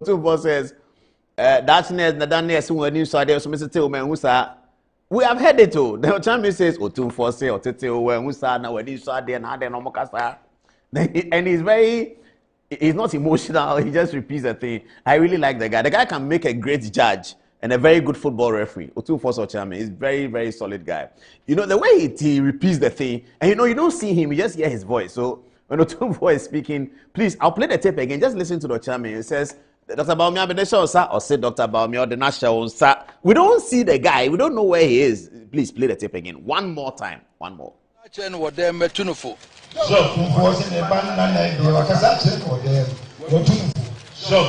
Otumfuo says, that's we have heard it too. The Chairman says, Otumfuo say, and he's not emotional, he just repeats the thing. I really like the guy. The guy can make a great judge and a very good football referee. Otumfuo Chairman is very, very solid guy. You know, the way he repeats the thing, and you know, you don't see him, you just hear his voice. So when Otumfuo is speaking, please, I'll play the tape again. Just listen to the Chairman. It says, Dr. Bawumia Benesha Osa, or say Dr. Bawumia Benesha Osa. We don't see the guy. We don't know where he is. Please play the tape again. One more time. One more. So,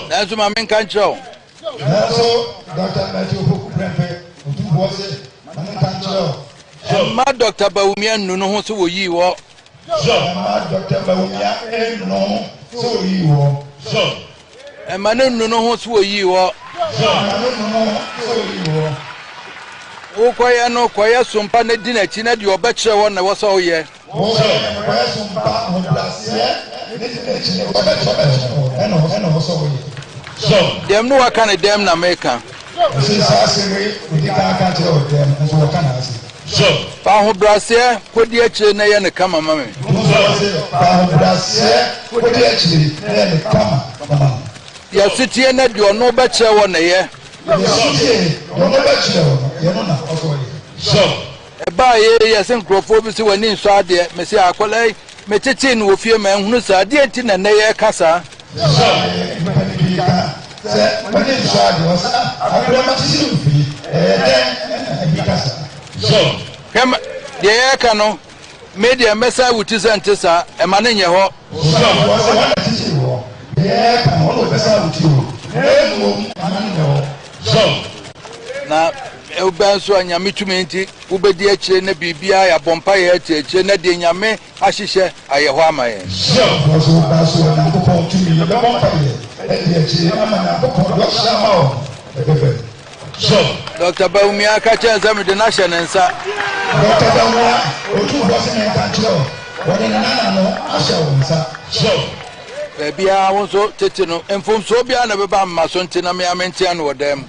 that's my main control. My Dr. Bawumia no so yi wo. Dr. Bawumia so yi wo. And my no so yi wo. O kwaya no kwaya sumpa na di na chi na di obekire won na wo so ye. Kwaya sumpa ho blasie na di na chi na obekire wo so ye. So dem no waka na dem na America. So pa ho blasie kodi akire na ye ne kama mama. Pa ho blasie kodi akire na ye ne kama mama. Ya sitie na di ono obekire won na ye. So, eba ye yasen krofo bi se wani nso ade me se akwalai me tete no ofie ma hunu sa ade enti na na ye kasa. So, wani nso ade osa akwalai ma tete no ofie bi kasa. So, kem de ye ka no media mesa wuti sente sa e ma ne nye ho. So, wani tete wo ye ka no mesa wuti wo. So, na ubanso anyame tumenti ubedi akire na bibia ya bompa ya akire na de nyame ahihye ayeho amaye. So, ubanso na kokon tumi na bompa ye de akire ama na kokon do shama o. So, Dr. Bawumia ka chenza me de national nsa. Dr. Bawumia Otumfuo se na ka chiro. Wode na no ahya wo nsa. So, bia wonso tete no enfomso bia na beba maso nti na me amentia no wodam.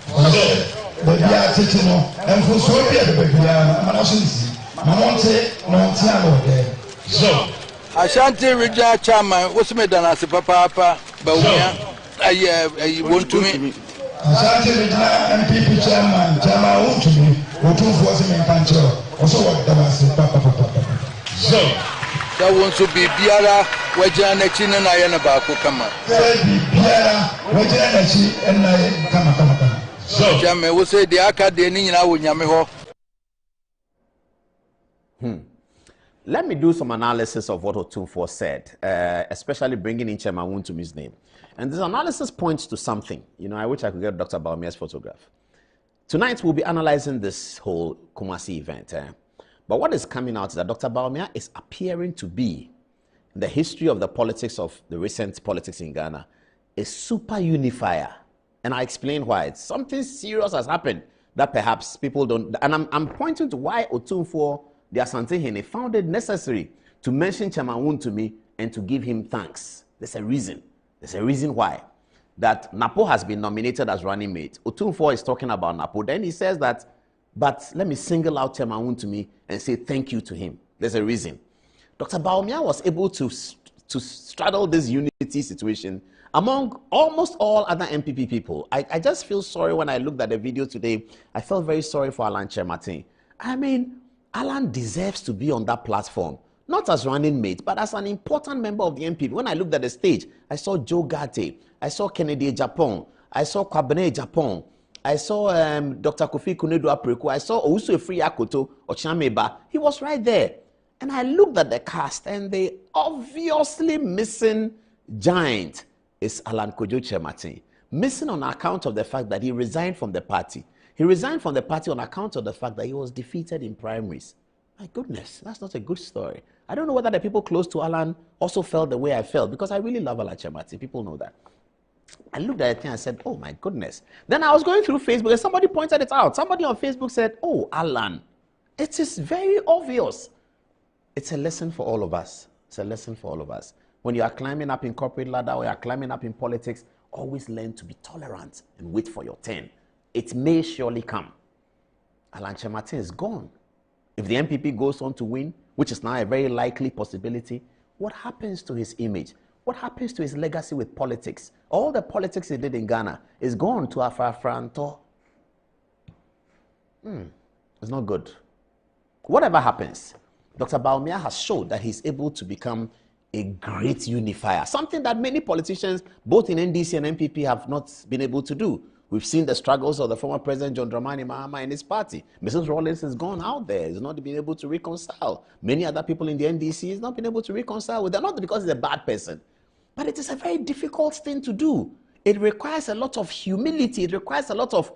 Bia tete no enfomso bia de bia na so nsi na monte no ntia no wodam. So Ashanti Regional Chairman wosme dana se papa Bawumia ayi wontumi Ashanti Regional MPP Chairman wontumi Otumfuo se men kancho oso wodam se papa. So that won't so be biara wajana chine na yana ba ko kama biara wajana chi na kama so jame wo say the aka de ni nyina wo nyame ho. Let me do some analysis of what Otumfuo said, especially bringing in Chairman Wuntumi's name. And this analysis points to something. You know, I wish I could get Dr. Bawumia's photograph. Tonight we'll be analyzing this whole Kumasi event. But what is coming out is that Dr. Bawumia is appearing to be, in the history of the politics of the recent politics in Ghana, a super unifier. And I explain why. Something serious has happened that perhaps people don't. And I'm pointing to why Otumfuo, the Asante Hene, found it necessary to mention Chairman Wontumi and to give him thanks. There's a reason. There's a reason why. That Napo has been nominated as running mate. Otumfuo is talking about Napo. Then he says that, but let me single out Chairman Wontumi and say thank you to him. There's a reason. Dr. Bawumia was able to straddle this unity situation among almost all other MPP people. I just feel sorry when I looked at the video today. I felt very sorry for Alan Chermatin. I mean, Alan deserves to be on that platform, not as running mate, but as an important member of the MPP. When I looked at the stage, I saw Joe Gate, I saw Kennedy Japan, I saw Kwabene Japan, I saw Dr. Kofi Kunedu Apreku. I saw Owusu Efri Akoto Ochameba. He was right there. And I looked at the cast, and the obviously missing giant is Alan Kojo Chermatin. Missing on account of the fact that he resigned from the party. He resigned from the party on account of the fact that he was defeated in primaries. My goodness, that's not a good story. I don't know whether the people close to Alan also felt the way I felt, because I really love Alan Chermatin. People know that. I looked at it and I said, oh my goodness. Then I was going through Facebook and somebody pointed it out. Somebody on Facebook said, oh, Alan, it is very obvious. It's a lesson for all of us. It's a lesson for all of us. When you are climbing up in corporate ladder or you are climbing up in politics, Always learn to be tolerant and wait for your turn. It may surely come. Alan Kyerematen is gone. If the NPP goes on to win, which is now a very likely possibility, what happens to his image? What happens to his legacy with politics? All the politics he did in Ghana is gone to Afrafranto. It's not good. Whatever happens, Dr. Bawumia has showed that he's able to become a great unifier, something that many politicians, both in NDC and NPP, have not been able to do. We've seen the struggles of the former president, John Dramani Mahama, and his party. Mrs. Rawlings has gone out there. He's not been able to reconcile. Many other people in the NDC has not been able to reconcile with them, not because he's a bad person, but it is a very difficult thing to do. It requires a lot of humility. It requires a lot of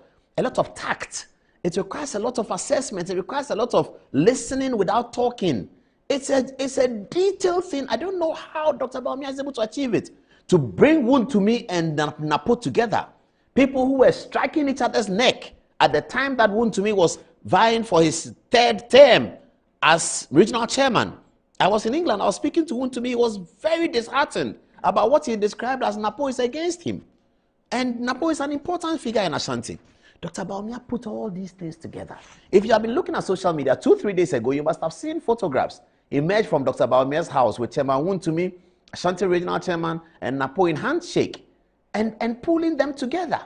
tact. It requires a lot of assessment. It requires a lot of listening without talking. It's a detailed thing. I don't know how Dr. Bawumia is able to achieve it. To bring Wontumi and Napo together. People who were striking each other's neck at the time that Wontumi was vying for his third term as regional chairman. I was in England. I was speaking to Wontumi. He was very disheartened about what he described as Napo is against him. And Napo is an important figure in Ashanti. Dr. Bawumia put all these things together. If you have been looking at social media 2-3 days ago, you must have seen photographs emerge from Dr. Bawumia's house with Chairman Wontumi, Ashanti regional chairman, and Napo in handshake. And pulling them together.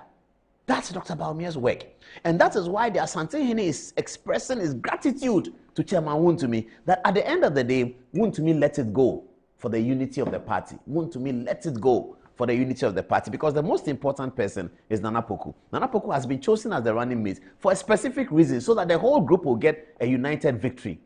That's Dr. Bawumia's work. And that is why the Asante-Hene is expressing his gratitude to Chairman Wontumi, that at the end of the day, Wontumi let it go for the unity of the party. Wontumi let it go for the unity of the party, because the most important person is Nana Poku. Nana Poku has been chosen as the running mate for a specific reason, so that the whole group will get a united victory.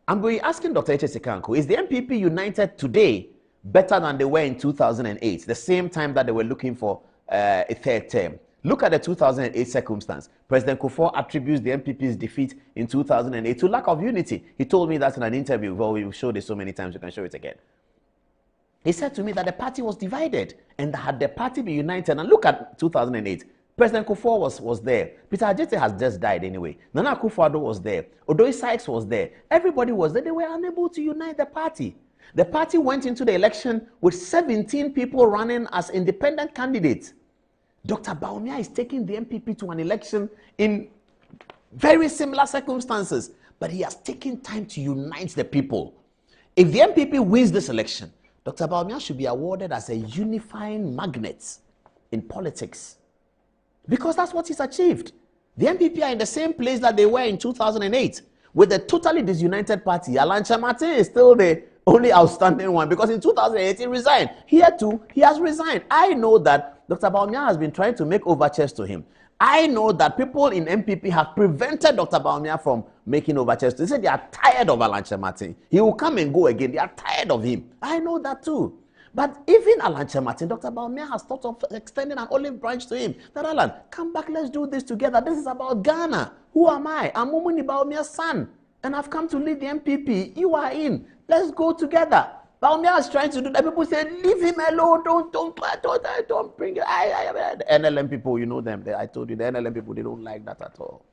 I'm going to be asking Dr. H.S. Sekanko, is the NPP united today better than they were in 2008, the same time that they were looking for a third term? Look at the 2008 circumstance. President Kufuor attributes the NPP's defeat in 2008 to lack of unity. He told me that in an interview. Well, we've showed it so many times, you can show it again. He said to me that the party was divided, and had the party been united, and look at 2008, President Kufuor was there. Peter Adjete has just died anyway. Nana Akufo-Addo was there. Odoye Sykes was there. Everybody was there. They were unable to unite the party. The party went into the election with 17 people running as independent candidates. Dr. Bawumia is taking the NPP to an election in very similar circumstances, but he has taken time to unite the people. If the NPP wins this election, Dr. Bawumia should be awarded as a unifying magnet in politics, because that's what he's achieved. The NPP are in the same place that they were in 2008 with a totally disunited party. Alan Kyerematen is still the only outstanding one, because in 2008 he resigned. Here too, he has resigned. I know that Dr. Bawumia has been trying to make overtures to him. I know that people in MPP have prevented Dr. Bawumia from making overtures. They said they are tired of Alan Kyerematen. He will come and go again. They are tired of him. I know that too. But even Alan Kyerematen, Dr. Bawumia has thought of extending an olive branch to him. That Alan, come back, let's do this together. This is about Ghana. Who am I? I'm Mumuni Bawumia's son. And I've come to lead the MPP. You are in. Let's go together. Bawumia is trying to do that. People say, leave him alone. Don't bring it. The NLM people, you know them. I told you, the NLM people, they don't like that at all.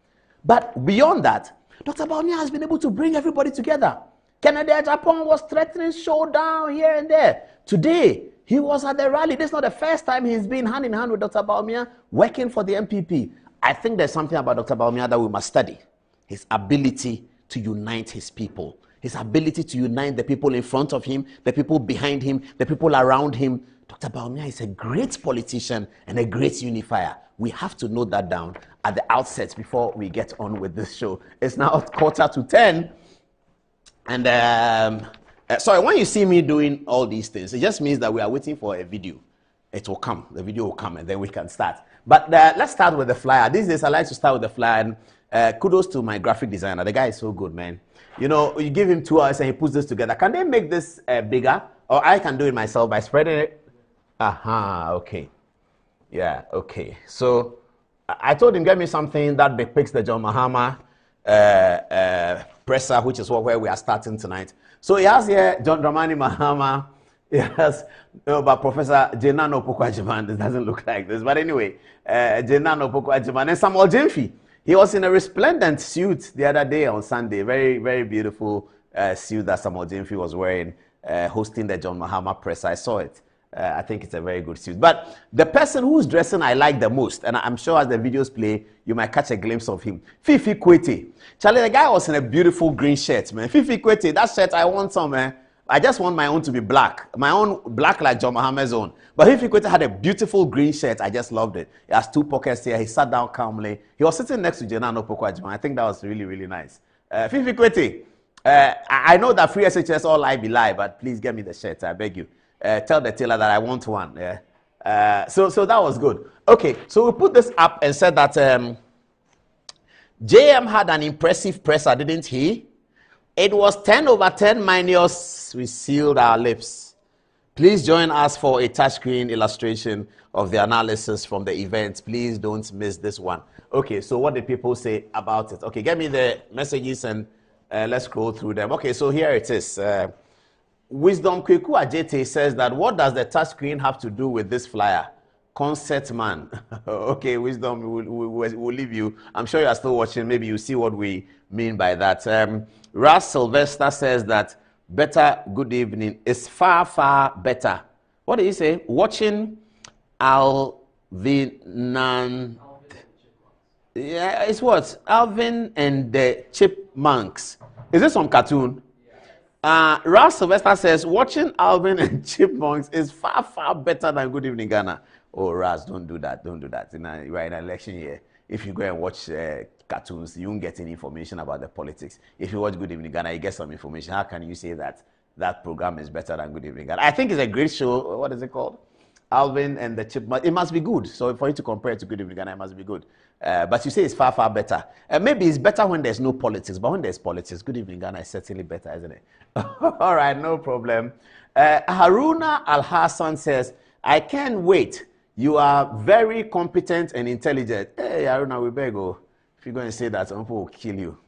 But beyond that, Dr. Bawumia has been able to bring everybody together. Kennedy Japan was threatening showdown here and there. Today, he was at the rally. This is not the first time he's been hand in hand with Dr. Bawumia working for the MPP. I think there's something about Dr. Bawumia that we must study. His ability to unite his people. His ability to unite the people in front of him, the people behind him, the people around him. Dr. Bawumia is a great politician and a great unifier. We have to note that down at the outset before we get on with this show. It's now 9:45. And sorry, when you see me doing all these things, it just means that we are waiting for a video. It will come. The video will come, and then we can start. But let's start with the flyer. These days, I like to start with the flyer. And kudos to my graphic designer. The guy is so good, man. You know, you give him 2 hours and he puts this together. Can they make this bigger? Or I can do it myself by spreading it? Aha, okay. Yeah, okay. So I told him, get me something that depicts the John Mahama presser, which is where we are starting tonight. So he has here John Dramani Mahama. He has but Professor Jenano Opoku-Agyeman. This doesn't look like this. But anyway, Jenano Opoku-Agyeman and Samuel Gyamfi. He was in a resplendent suit the other day on Sunday. Very, very beautiful suit that Samuel Gyamfi was wearing, hosting the John Mahama press. I saw it. I think it's a very good suit. But the person who's dressing I like the most, and I'm sure as the videos play, you might catch a glimpse of him. Fifi Kwete. Charlie, the guy was in a beautiful green shirt, man. Fifi Kwete, that shirt, I want some, man. I just want my own to be black. My own black like John Mohammed's own. But Fifi Kwete had a beautiful green shirt. I just loved it. He has 2 pockets here. He sat down calmly. He was sitting next to Napo. I think that was really, really nice. Fifi Kwete, I know that free SHS all lie be lie, but please get me the shirt. I beg you. Tell the tailor that I want one. So that was good. Okay, so we put this up and said that JM had an impressive presser, didn't he? It was 10 over 10 minus. We sealed our lips. Please join us for a touchscreen illustration of the analysis from the event. Please don't miss this one. Okay, so what did people say about it? Okay, get me the messages and let's scroll through them. Okay, so here it is. Wisdom Kweku Ajete says that what does the touchscreen have to do with this flyer? Concert man. Okay, Wisdom, we'll leave you. I'm sure you are still watching. Maybe you see what we mean by that. Ras Sylvester says that better good evening is far, far better. What did he say? Watching Alvin. Yeah, it's what? Alvin and the Chipmunks. Is this some cartoon? Ralph Sylvester says, watching Alvin and Chipmunks is far, far better than Good Evening Ghana. Oh, Raz, don't do that. Don't do that. We're in an election year. If you go and watch cartoons, you won't get any information about the politics. If you watch Good Evening Ghana, you get some information. How can you say that that program is better than Good Evening Ghana? I think it's a great show. What is it called? Alvin and the Chipmunks. It must be good. So for you to compare it to Good Evening Ghana, it must be good. But you say it's far, far better. Maybe it's better when there's no politics, but when there's politics, Good Evening Ghana is certainly better, isn't it? All right, no problem. Haruna Al-Hassan says, I can't wait. You are very competent and intelligent. Hey, Haruna, we better go. If you're going to say that, some people will kill you.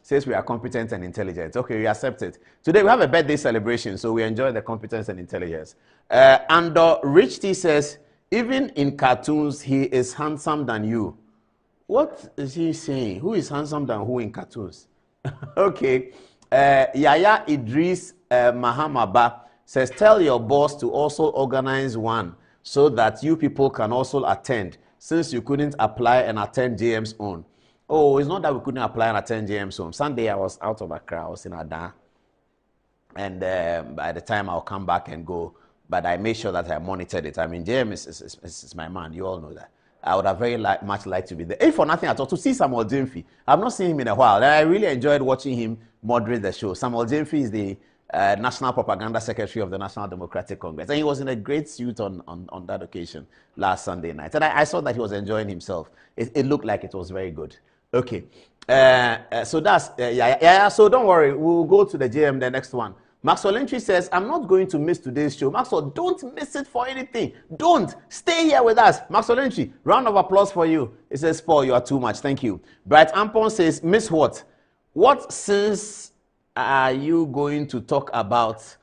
Says we are competent and intelligent. Okay, we accept it. Today we have a birthday celebration, so we enjoy the competence and intelligence. And Rich T says, even in cartoons, he is handsome than you. What is he saying? Who is handsome than who in cartoons? Okay. Yaya Idris Mahamaba says, tell your boss to also organize one so that you people can also attend, since you couldn't apply and attend JM's own. Oh, it's not that we couldn't apply and attend JM's own. Sunday I was out of Accra, I was in Adan. And by the time I'll come back and go, but I made sure that I monitored it. I mean, JM is my man, you all know that. I would have very much liked to be there. If for nothing at all, to see Samuel Jemfi. I've not seen him in a while. And I really enjoyed watching him moderate the show. Samuel Jemfi is the National Propaganda Secretary of the National Democratic Congress. And he was in a great suit on that occasion last Sunday night. And I saw that he was enjoying himself. It looked like it was very good. Okay. So that's, so don't worry. We'll go to the JM, the next one. Maxwell Entry says, I'm not going to miss today's show. Maxwell, don't miss it for anything. Don't. Stay here with us. Maxwell Entry, round of applause for you. It says, Paul, you are too much. Thank you. Bright Ampon says, miss what? What sins are you going to talk about?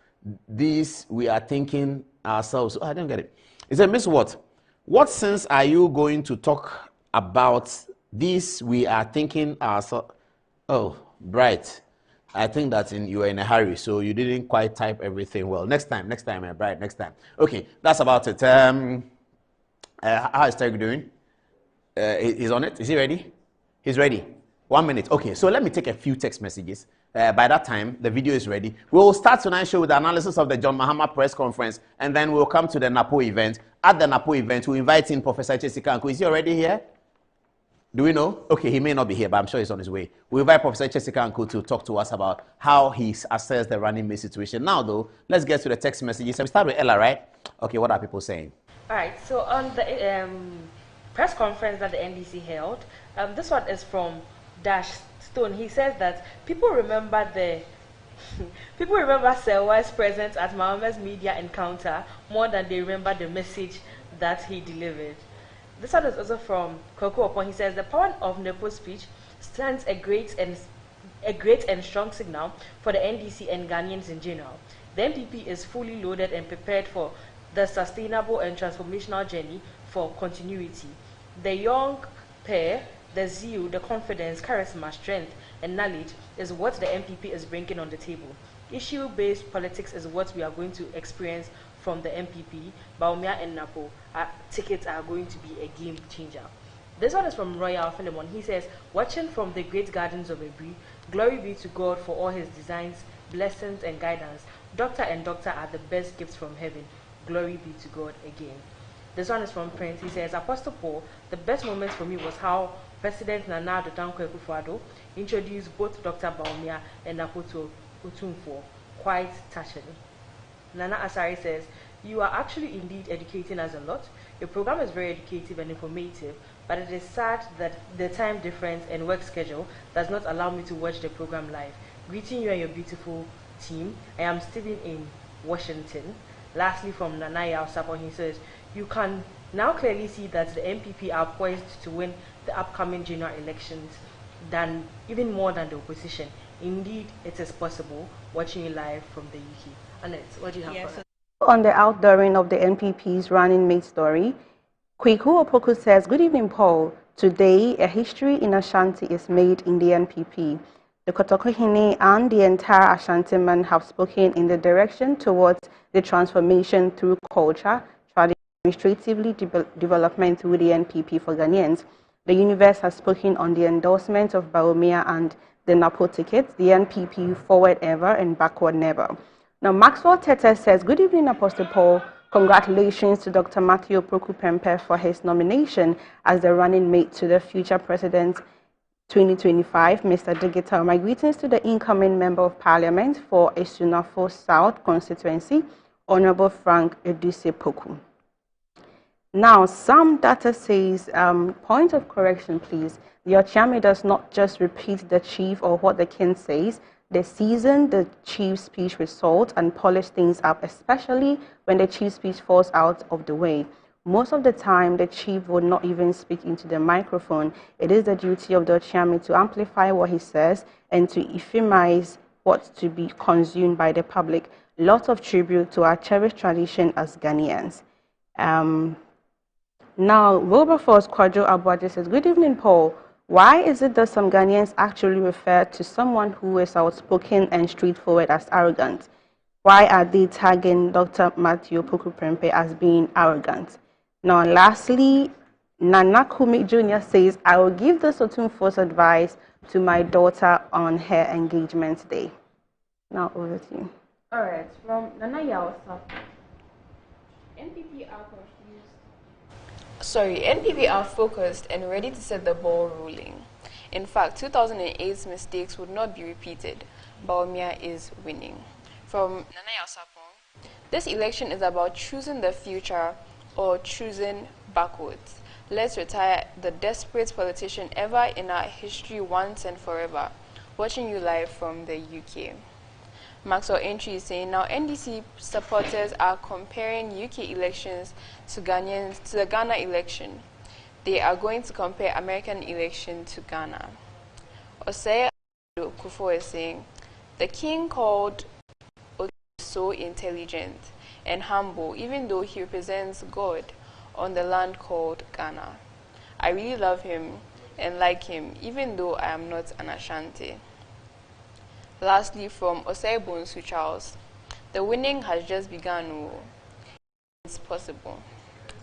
This we are thinking ourselves. Oh, I don't get it. It said, miss what? What sins are you going to talk about? This we are thinking ourselves. Oh, Bright. I think that you were in a hurry, so you didn't quite type everything well. Next time, Bright, next time. Okay, that's about it. How is Terry doing? He's on it? Is he ready? He's ready. 1 minute. Okay, so let me take a few text messages. By that time, the video is ready. We'll start tonight's show with the analysis of the John Mahama press conference, and then we'll come to the Napo event. At the Napo event, we'll invite in Professor Chesikanko. Is he already here? Do we know? Okay, he may not be here, but I'm sure he's on his way. We invite Professor Chesikanko to talk to us about how he's assessed the running mate situation. Now, though, let's get to the text messages. So we start with Ella, right? Okay, what are people saying? All right, so on the press conference that the NDC held, this one is from Dash Stone. He says that people remember Selwa's presence at Mohammed's media encounter more than they remember the message that he delivered. This one is also from Koko Opon. He says the power of Napo's speech stands a great and strong signal for the NDC and Ghanaians in general. The MPP is fully loaded and prepared for the sustainable and transformational journey for continuity. The young pair, the zeal, the confidence, charisma, strength, and knowledge is what the MPP is bringing on the table. Issue-based politics is what we are going to experience from the MPP, Bawumia and Napo, tickets are going to be a game changer. This one is from Royal Philemon. He says, watching from the great gardens of Ebri, glory be to God for all his designs, blessings and guidance. Doctor and doctor are the best gifts from heaven. Glory be to God again. This one is from Prince. He says, Apostle Paul, the best moments for me was how President Nana Addo Dankwa introduced both Dr. Bawumia and Napo to Otumfuo. Quite touching. Nana Asari says, you are actually indeed educating us a lot. Your program is very educative and informative, but it is sad that the time difference and work schedule does not allow me to watch the program live. Greeting you and your beautiful team. I am Stephen in Washington. Lastly, from Nanaya Osapon, he says, you can now clearly see that the MPP are poised to win the upcoming general elections even more than the opposition. Indeed, it is possible. Watching you live from the UK. Annette, what do you have for us? On the outdooring of the NPP's running mate story, Kweku Opoku says, good evening, Paul. Today, a history in Ashanti is made in the NPP. The Kotokohene and the entire Ashanti men have spoken in the direction towards the transformation through culture, administratively development with the NPP for Ghanaians. The universe has spoken on the endorsement of Bawumia and the Napo tickets, the NPP forward ever and backward never. Now, Maxwell Tete says, good evening, Apostle Paul. Congratulations to Dr. Matthew Opoku Prempeh for his nomination as the running mate to the future president 2025, Mr. Digital. My greetings to the incoming Member of Parliament for Esunafo South constituency, Honorable Frank Eduse Poku. Now, some data says, point of correction, please. The Ochiame does not just repeat the chief or what the king says. They season the chief's speech with salt and polish things up, especially when the chief's speech falls out of the way. Most of the time, the chief would not even speak into the microphone. It is the duty of the Ochiame to amplify what he says and to ephemize what's to be consumed by the public. Lots of tribute to our cherished tradition as Ghanaians. Now, Wilberforce Kwadwo Abuaje says, good evening, Paul. Why is it that some Ghanaians actually refer to someone who is outspoken and straightforward as arrogant? Why are they tagging Dr. Matthew Opoku Prempeh as being arrogant? Now, lastly, Nana Kumi Jr. says, I will give this Otumfuo's advice to my daughter on her engagement day. Now, over to you. All right, from Nana Yaosa. NPP are confused. NPP are focused and ready to set the ball rolling. In fact, 2008's mistakes would not be repeated. Bawumia is winning. From Nana Yaosapong, this election is about choosing the future or choosing backwards. Let's retire the desperate politician ever in our history once and forever. Watching you live from the UK. Maxwell Entry is saying, now NDC supporters are comparing UK elections to the Ghana election. They are going to compare American election to Ghana. Osei Kufo is saying, the king called Odu so intelligent and humble, even though he represents God on the land called Ghana. I really love him and like him, even though I am not an Ashanti. Lastly, from Osei Bonsu Charles, the winning has just begun. It's possible.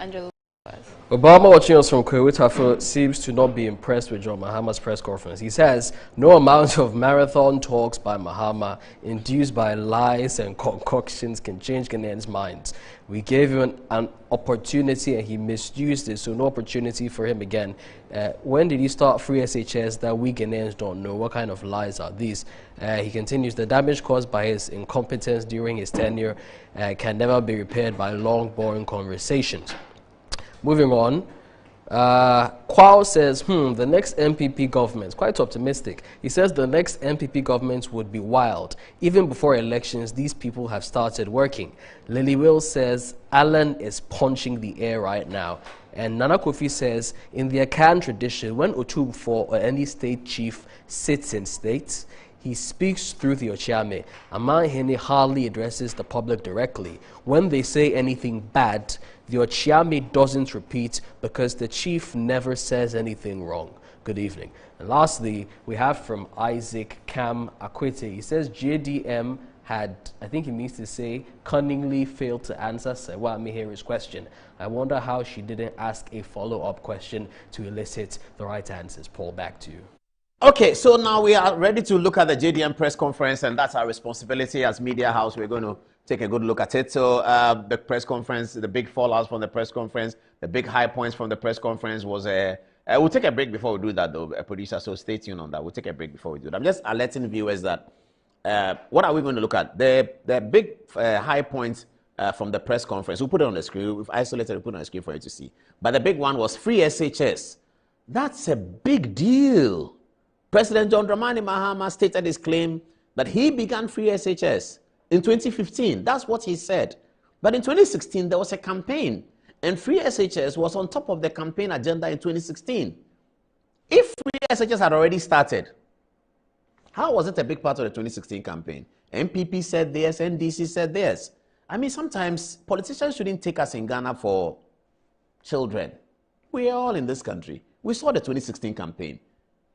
Angela. Obama, watching us from Kwewitafo, seems to not be impressed with John Mahama's press conference. He says no amount of marathon talks by Mahama induced by lies and concoctions can change Ghanaians' minds. We gave him an opportunity and he misused it, so no opportunity for him again. When did he start free SHS that we Ghanaians don't know? What kind of lies are these? He continues, the damage caused by his incompetence during his tenure can never be repaired by long, boring conversations. Moving on, Kwao says, the next MPP government, quite optimistic. He says the next MPP government would be wild. Even before elections, these people have started working. Lily Will says, Alan is punching the air right now. And Nana Kofi says, in the Akan tradition, when Otumfuo or any state chief sits in states, he speaks through the Ochiame. Manhyia hardly addresses the public directly. When they say anything bad, the Ochiame doesn't repeat because the chief never says anything wrong. Good evening. And lastly, we have from Isaac Cam Akwete. He says JDM had, I think he means to say, cunningly failed to answer Sewa Mihiri's question. I wonder how she didn't ask a follow-up question to elicit the right answers. Paul, back to you. Okay, so now we are ready to look at the JDM press conference, and that's our responsibility as media house. We're going to take a good look at it. So the press conference, the big fallouts from the press conference, the big high points from the press conference was we'll take a break before we do that, though, producer, so stay tuned on that. We'll take a break before we do that. I'm just alerting viewers that what are we going to look at? The big high points from the press conference. We'll put it on the screen. We've isolated, we'll put it on the screen for you to see. But the big one was free SHS. That's a big deal. President John Dramani Mahama stated his claim that he began free SHS in 2015. That's what he said. But in 2016, there was a campaign, and free SHS was on top of the campaign agenda in 2016. If free SHS had already started, how was it a big part of the 2016 campaign? MPP said this, NDC said this. I mean, sometimes politicians shouldn't take us in Ghana for children. We are all in this country. We saw the 2016 campaign.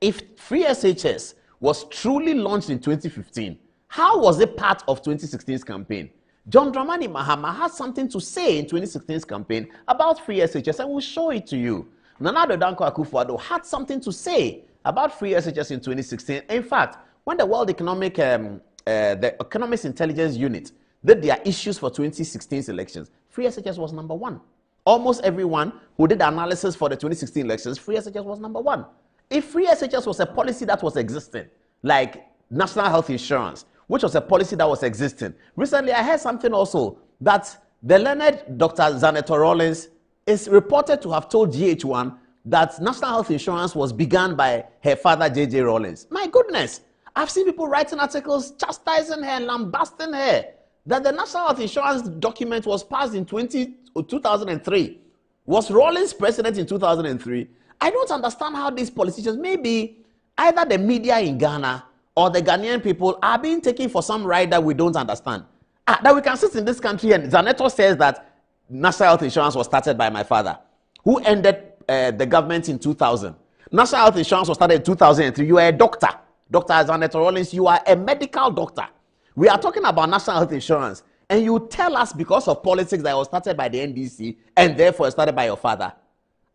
If free SHS was truly launched in 2015, how was it part of 2016's campaign? John Dramani Mahama had something to say in 2016's campaign about free SHS, and we'll show it to you. Nana Addo Dankwa Akufo-Addo had something to say about free SHS in 2016. In fact, when the World Economic, the Economics Intelligence Unit did their issues for 2016's elections, free SHS was number one. Almost everyone who did the analysis for the 2016 elections, free SHS was number one. If free SHS was a policy that was existing, like national health insurance, which was a policy that was existing. Recently, I heard something also that the learned Dr. Zaneto Rawlings is reported to have told GH1 that national health insurance was begun by her father, J.J. Rawlings. My goodness, I've seen people writing articles chastising her and lambasting her that the national health insurance document was passed in 2003. Was Rawlings president in 2003? I don't understand how these politicians, maybe either the media in Ghana or the Ghanaian people are being taken for some ride that we don't understand. That we can sit in this country and Zaneto says that national health insurance was started by my father, who ended the government in 2000. National health insurance was started in 2003. You are a doctor. Dr. Zaneto Rawlings, you are a medical doctor. We are talking about national health insurance, and you tell us because of politics that it was started by the NDC and therefore started by your father.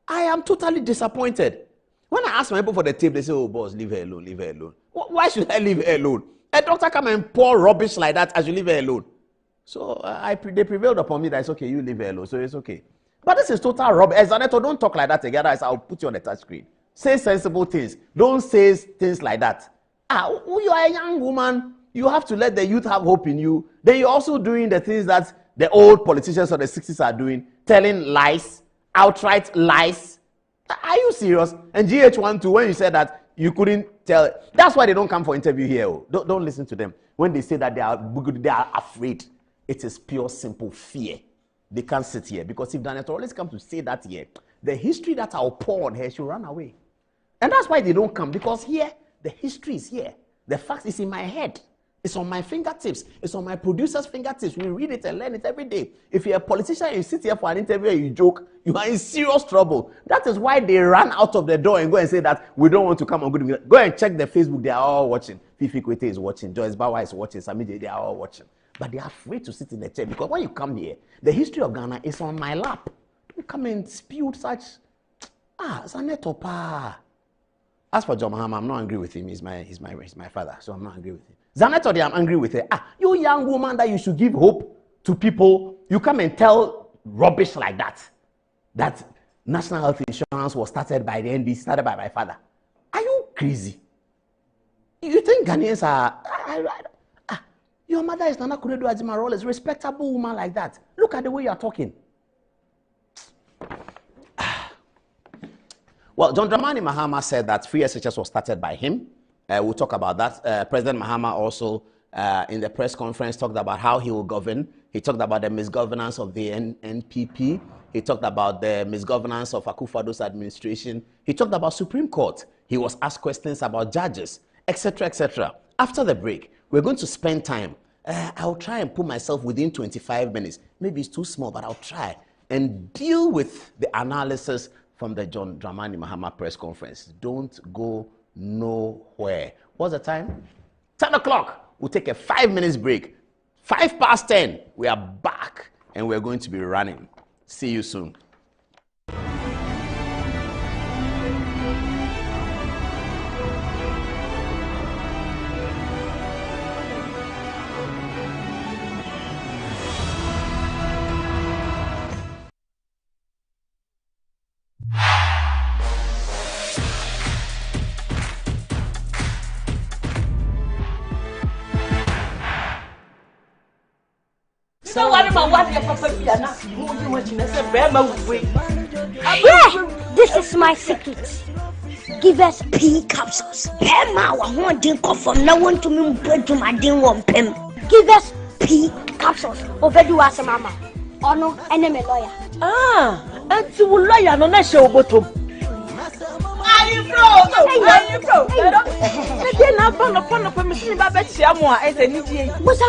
I am totally disappointed. When I ask my people for the tape, they say, oh, boss, leave her alone, leave her alone. Why should I leave her alone? A doctor come and pour rubbish like that, I should leave her alone. So they prevailed upon me that it's okay, you leave her alone, so it's okay. But this is total rubbish. Zaneto, don't talk like that again, I'll put you on the touch screen. Say sensible things. Don't say things like that. You are a young woman. You have to let the youth have hope in you. Then you're also doing the things that the old politicians of the 60s are doing, telling lies. Outright lies. Are you serious? And GH1 too, when you said that you couldn't tell, that's why they don't come for interview here. Don't listen to them. When they say that they are afraid, it is pure simple fear. They can't sit here because if Daniel always come to say that here, the history that I'll pour on her should run away. And that's why they don't come, because here the history is here. The fact is in my head. It's on my fingertips. It's on my producer's fingertips. We read it and learn it every day. If you're a politician and you sit here for an interview and you joke, you are in serious trouble. That is why they ran out of the door and go and say that we don't want to come on Good News. Go and check the Facebook. They are all watching. Fifi Kwete is watching. Joyce Bawa is watching. Samije, they are all watching. But they are afraid to sit in the chair because when you come here, the history of Ghana is on my lap. Don't come and spew such. Zaneto pa. As for John Mahama, I'm not angry with him. He's my father, so I'm not angry with him. Zaneto, I'm angry with her. You young woman that you should give hope to people, you come and tell rubbish like that. That national health insurance was started by the NDC, started by my father. Are you crazy? You think Ghanaians are... your mother is Nana Kuredu Ajimarol, is a respectable woman like that. Look at the way you're talking. Well, John Dramani Mahama said that free SHS was started by him. We'll talk about that. President Mahama also, in the press conference, talked about how he will govern. He talked about the misgovernance of the NPP. He talked about the misgovernance of Akufo-Addo's administration. He talked about Supreme Court. He was asked questions about judges, etc., etc. After the break, we're going to spend time. I'll try and put myself within 25 minutes. Maybe it's too small, but I'll try and deal with the analysis from the John Dramani Mahama press conference. Don't go nowhere. What's the time? 10 o'clock. We'll take a 5 minutes break. 10:05, we are back and we're going to be running. See you soon. This is my secret. Give us P capsules. Pema, I want to go from now on to me to my ding one pen. Give us P capsules. Over do as a mama. Oh no, enemy lawyer. And to lawyer no na show bottom. Are you pro? Then I found upon a permission about Chiamwa as a Nidia. What's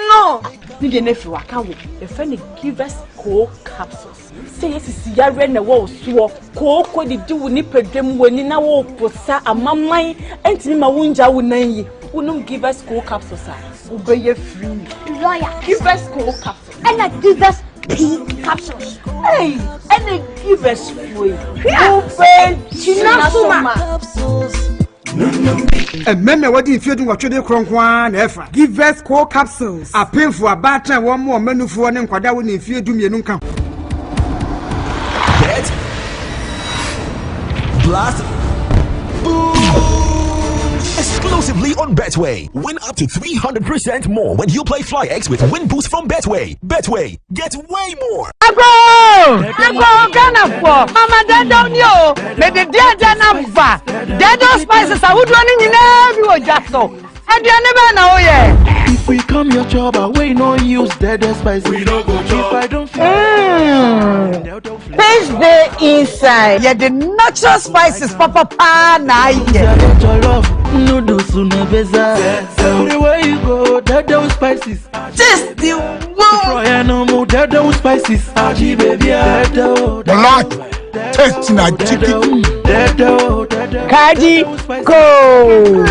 No. Need a nephew, I can't wait. If any give us coal capsules. Say yes, is Yaren the wall, swore. Coal, did do nip a dream when in our posa a mamma and Tima Winja would name you. Give us coal capsules, obey your free. Lawyer, give us coal capsules. And I give us P capsules. Hey, and they give us free. And men what if you do what you do ever. Give us core capsules. A pain for a batter, one more menu for one and quadra if you do me no come. Bet. Blast. Boom. Exclusively on Betway. Win up to 300% more when you play Fly X with Win Boost from Betway. Betway, get way more. Mama, they don't know. Maybe they're Dedo spices are running in every just so. And you never know yet. If we come your job, we no use Dedo spices. We don't go job. If I don't feel taste the inside. Yeah, the natural spices, Papa na noodles the way you go, Dedo spices. Just the one. No more Dedo spices. Aji baby, Dedo. Tasting a chicken. Kaji go.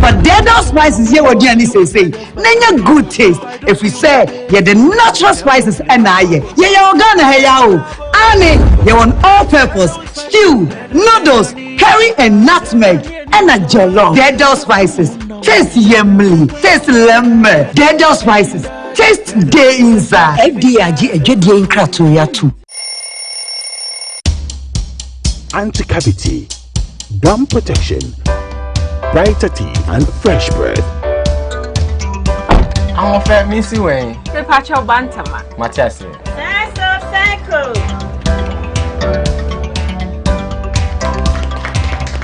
But Dedo spices here what Jenny say. Nanya good taste. If we say yeah the natural spices and yeah you gonna hey Annie, you want all purpose stew, noodles, curry and nutmeg and a jollof. Dedo spices. Taste yummy. Taste lemon. Dedo spices. Taste day inside. FDIG a jedi in kratoya too. Anti-cavity, gum protection, brighter teeth and fresh breath. I'm a fair missy way. The patch of Bantama. Matias.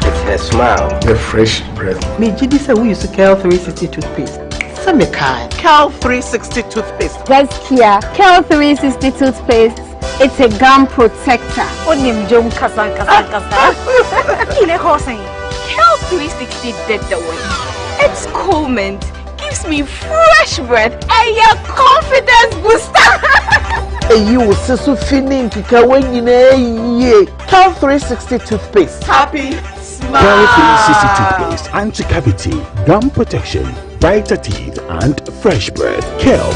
It's her smile. The fresh breath. Me Jidi say we use Cal 360 toothpaste. Some kind. Cal 360 toothpaste. That's here. Cal 360 toothpaste. It's a gum protector. Onim jom kasa. Kile hosen. Cal 360 did the way. It's cool mint. Gives me fresh breath and your confidence booster. And you will see so feeling when you know Cal 360 toothpaste. Happy smile. Cal 360 toothpaste, anti-cavity, gum protection, brighter teeth and fresh breath. Cal,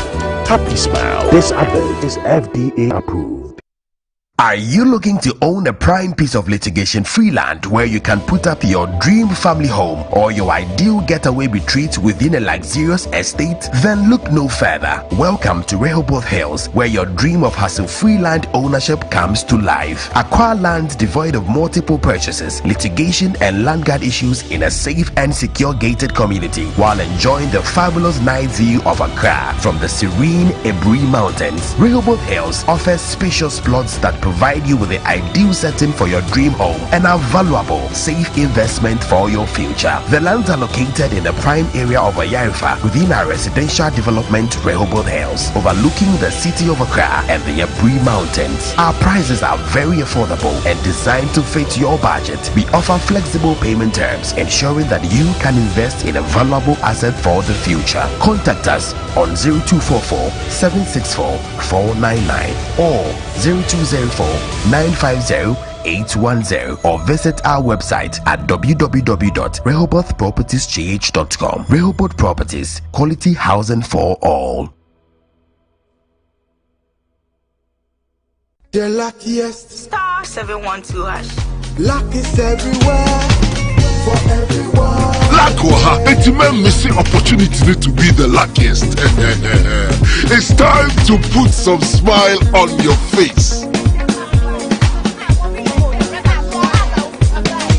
happy smile. This advert is FDA approved. Are you looking to own a prime piece of litigation free land where you can put up your dream family home or your ideal getaway retreat within a luxurious estate? Then look no further. Welcome to Rehoboth Hills, where your dream of hassle-free land ownership comes to life. Acquire land devoid of multiple purchases, litigation and land guard issues in a safe and secure gated community while enjoying the fabulous night view of Accra from the serene Ebri Mountains. Rehoboth Hills offers spacious plots that provide you with the ideal setting for your dream home and a valuable, safe investment for your future. The lands are located in the prime area of Ayarifa within our residential development Rehoboth Hills, overlooking the city of Accra and the Ebri Mountains. Our prices are very affordable and designed to fit your budget. We offer flexible payment terms, ensuring that you can invest in a valuable asset for the future. Contact us on 0244 764 499 or 0204 950 810 or visit our website at www.rehobothpropertiesgh.com. Rehoboth Properties, quality housing for all. The luckiest. Star 712 hash. Luck is everywhere. For everyone. Luck it's a missing opportunity to be the luckiest. It's time to put some smile on your face.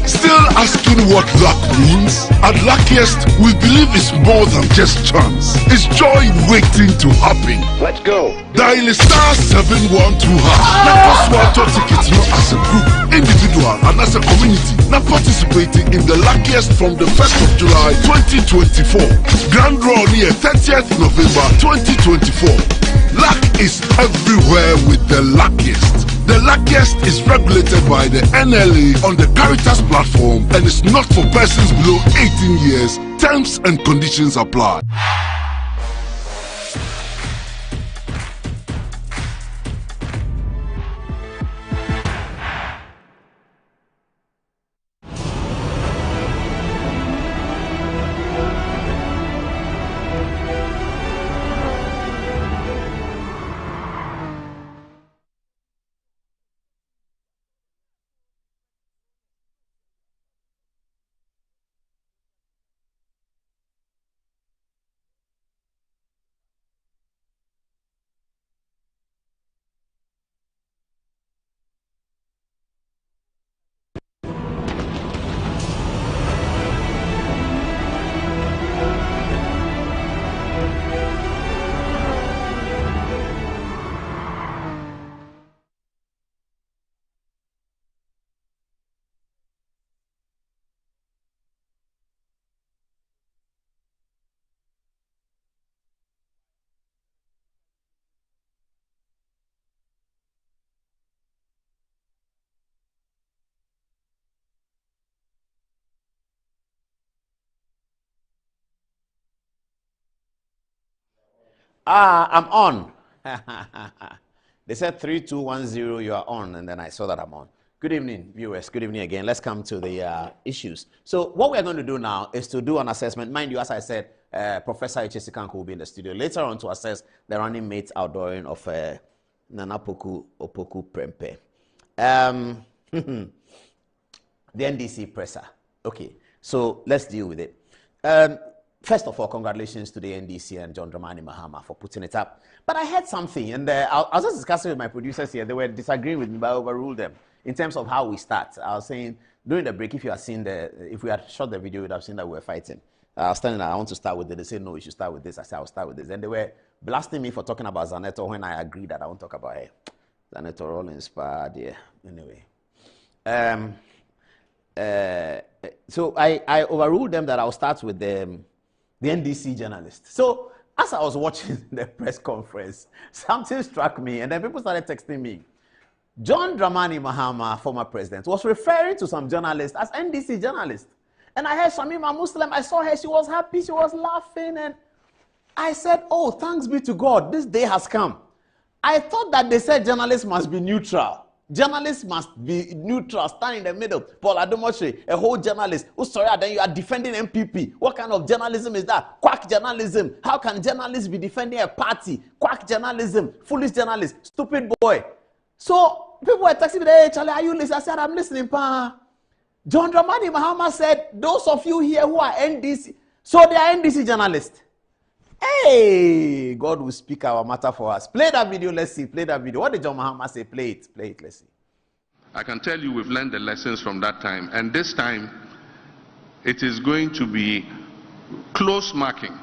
Still asking what luck means? At Luckiest, we believe it's more than just chance. It's joy waiting to happen. Let's go. Dial star 712 hash. Now pass one tickets not as a group, individual, and as a community. Now participating in the Luckiest from the 1st of July 2024. Grand draw near 30th November 2024. Luck is everywhere with the Luckiest. The Luckiest is regulated by the NLA on the Caritas platform and is not for persons below 18 years. Terms and conditions apply. I'm on. They said 3210, you are on, and then I saw that I'm on. Good evening, viewers. Good evening again. Let's come to the issues. So what we're going to do now is to do an assessment. Mind you, as I said, Professor Echesikanko will be in the studio later on to assess the running mate outdooring of Nanapoku Opoku Prempe. The NDC presser. Okay, so let's deal with it. First of all, congratulations to the NDC and John Dramani Mahama for putting it up. But I heard something, and I was just discussing with my producers here. They were disagreeing with me, but I overruled them in terms of how we start. I was saying during the break, if you had seen if we had shot the video, you would have seen that we were fighting. I was telling them I want to start with it. They said no, you should start with this. I said I'll start with this. And they were blasting me for talking about Zaneto when I agreed that I won't talk about her. Zaneto all inspired, yeah. Anyway, so I overruled them that I'll start with the NDC journalist. So as I was watching the press conference, something struck me, and then people started texting me. John Dramani Mahama, former president, was referring to some journalists as NDC journalists. And I heard Shamima Muslim, I saw her, she was happy, she was laughing, and I said, oh, thanks be to God, this day has come. I thought that they said journalists must be neutral. Journalists must be neutral, stand in the middle. Paul Adomoshe, a whole journalist. Oh, sorry, then you are defending MPP. What kind of journalism is that? Quack journalism. How can journalists be defending a party? Quack journalism. Foolish journalist. Stupid boy. So people were texting me, hey, Charlie, are you listening? I said, I'm listening, pa. John Dramani Mahama said, those of you here who are NDC, so they are NDC journalists. Hey, God will speak our matter for us. Play that video, let's see. Play that video. What did John Mahama say? Play it, let's see. I can tell you we've learned the lessons from that time. And this time, it is going to be close marking.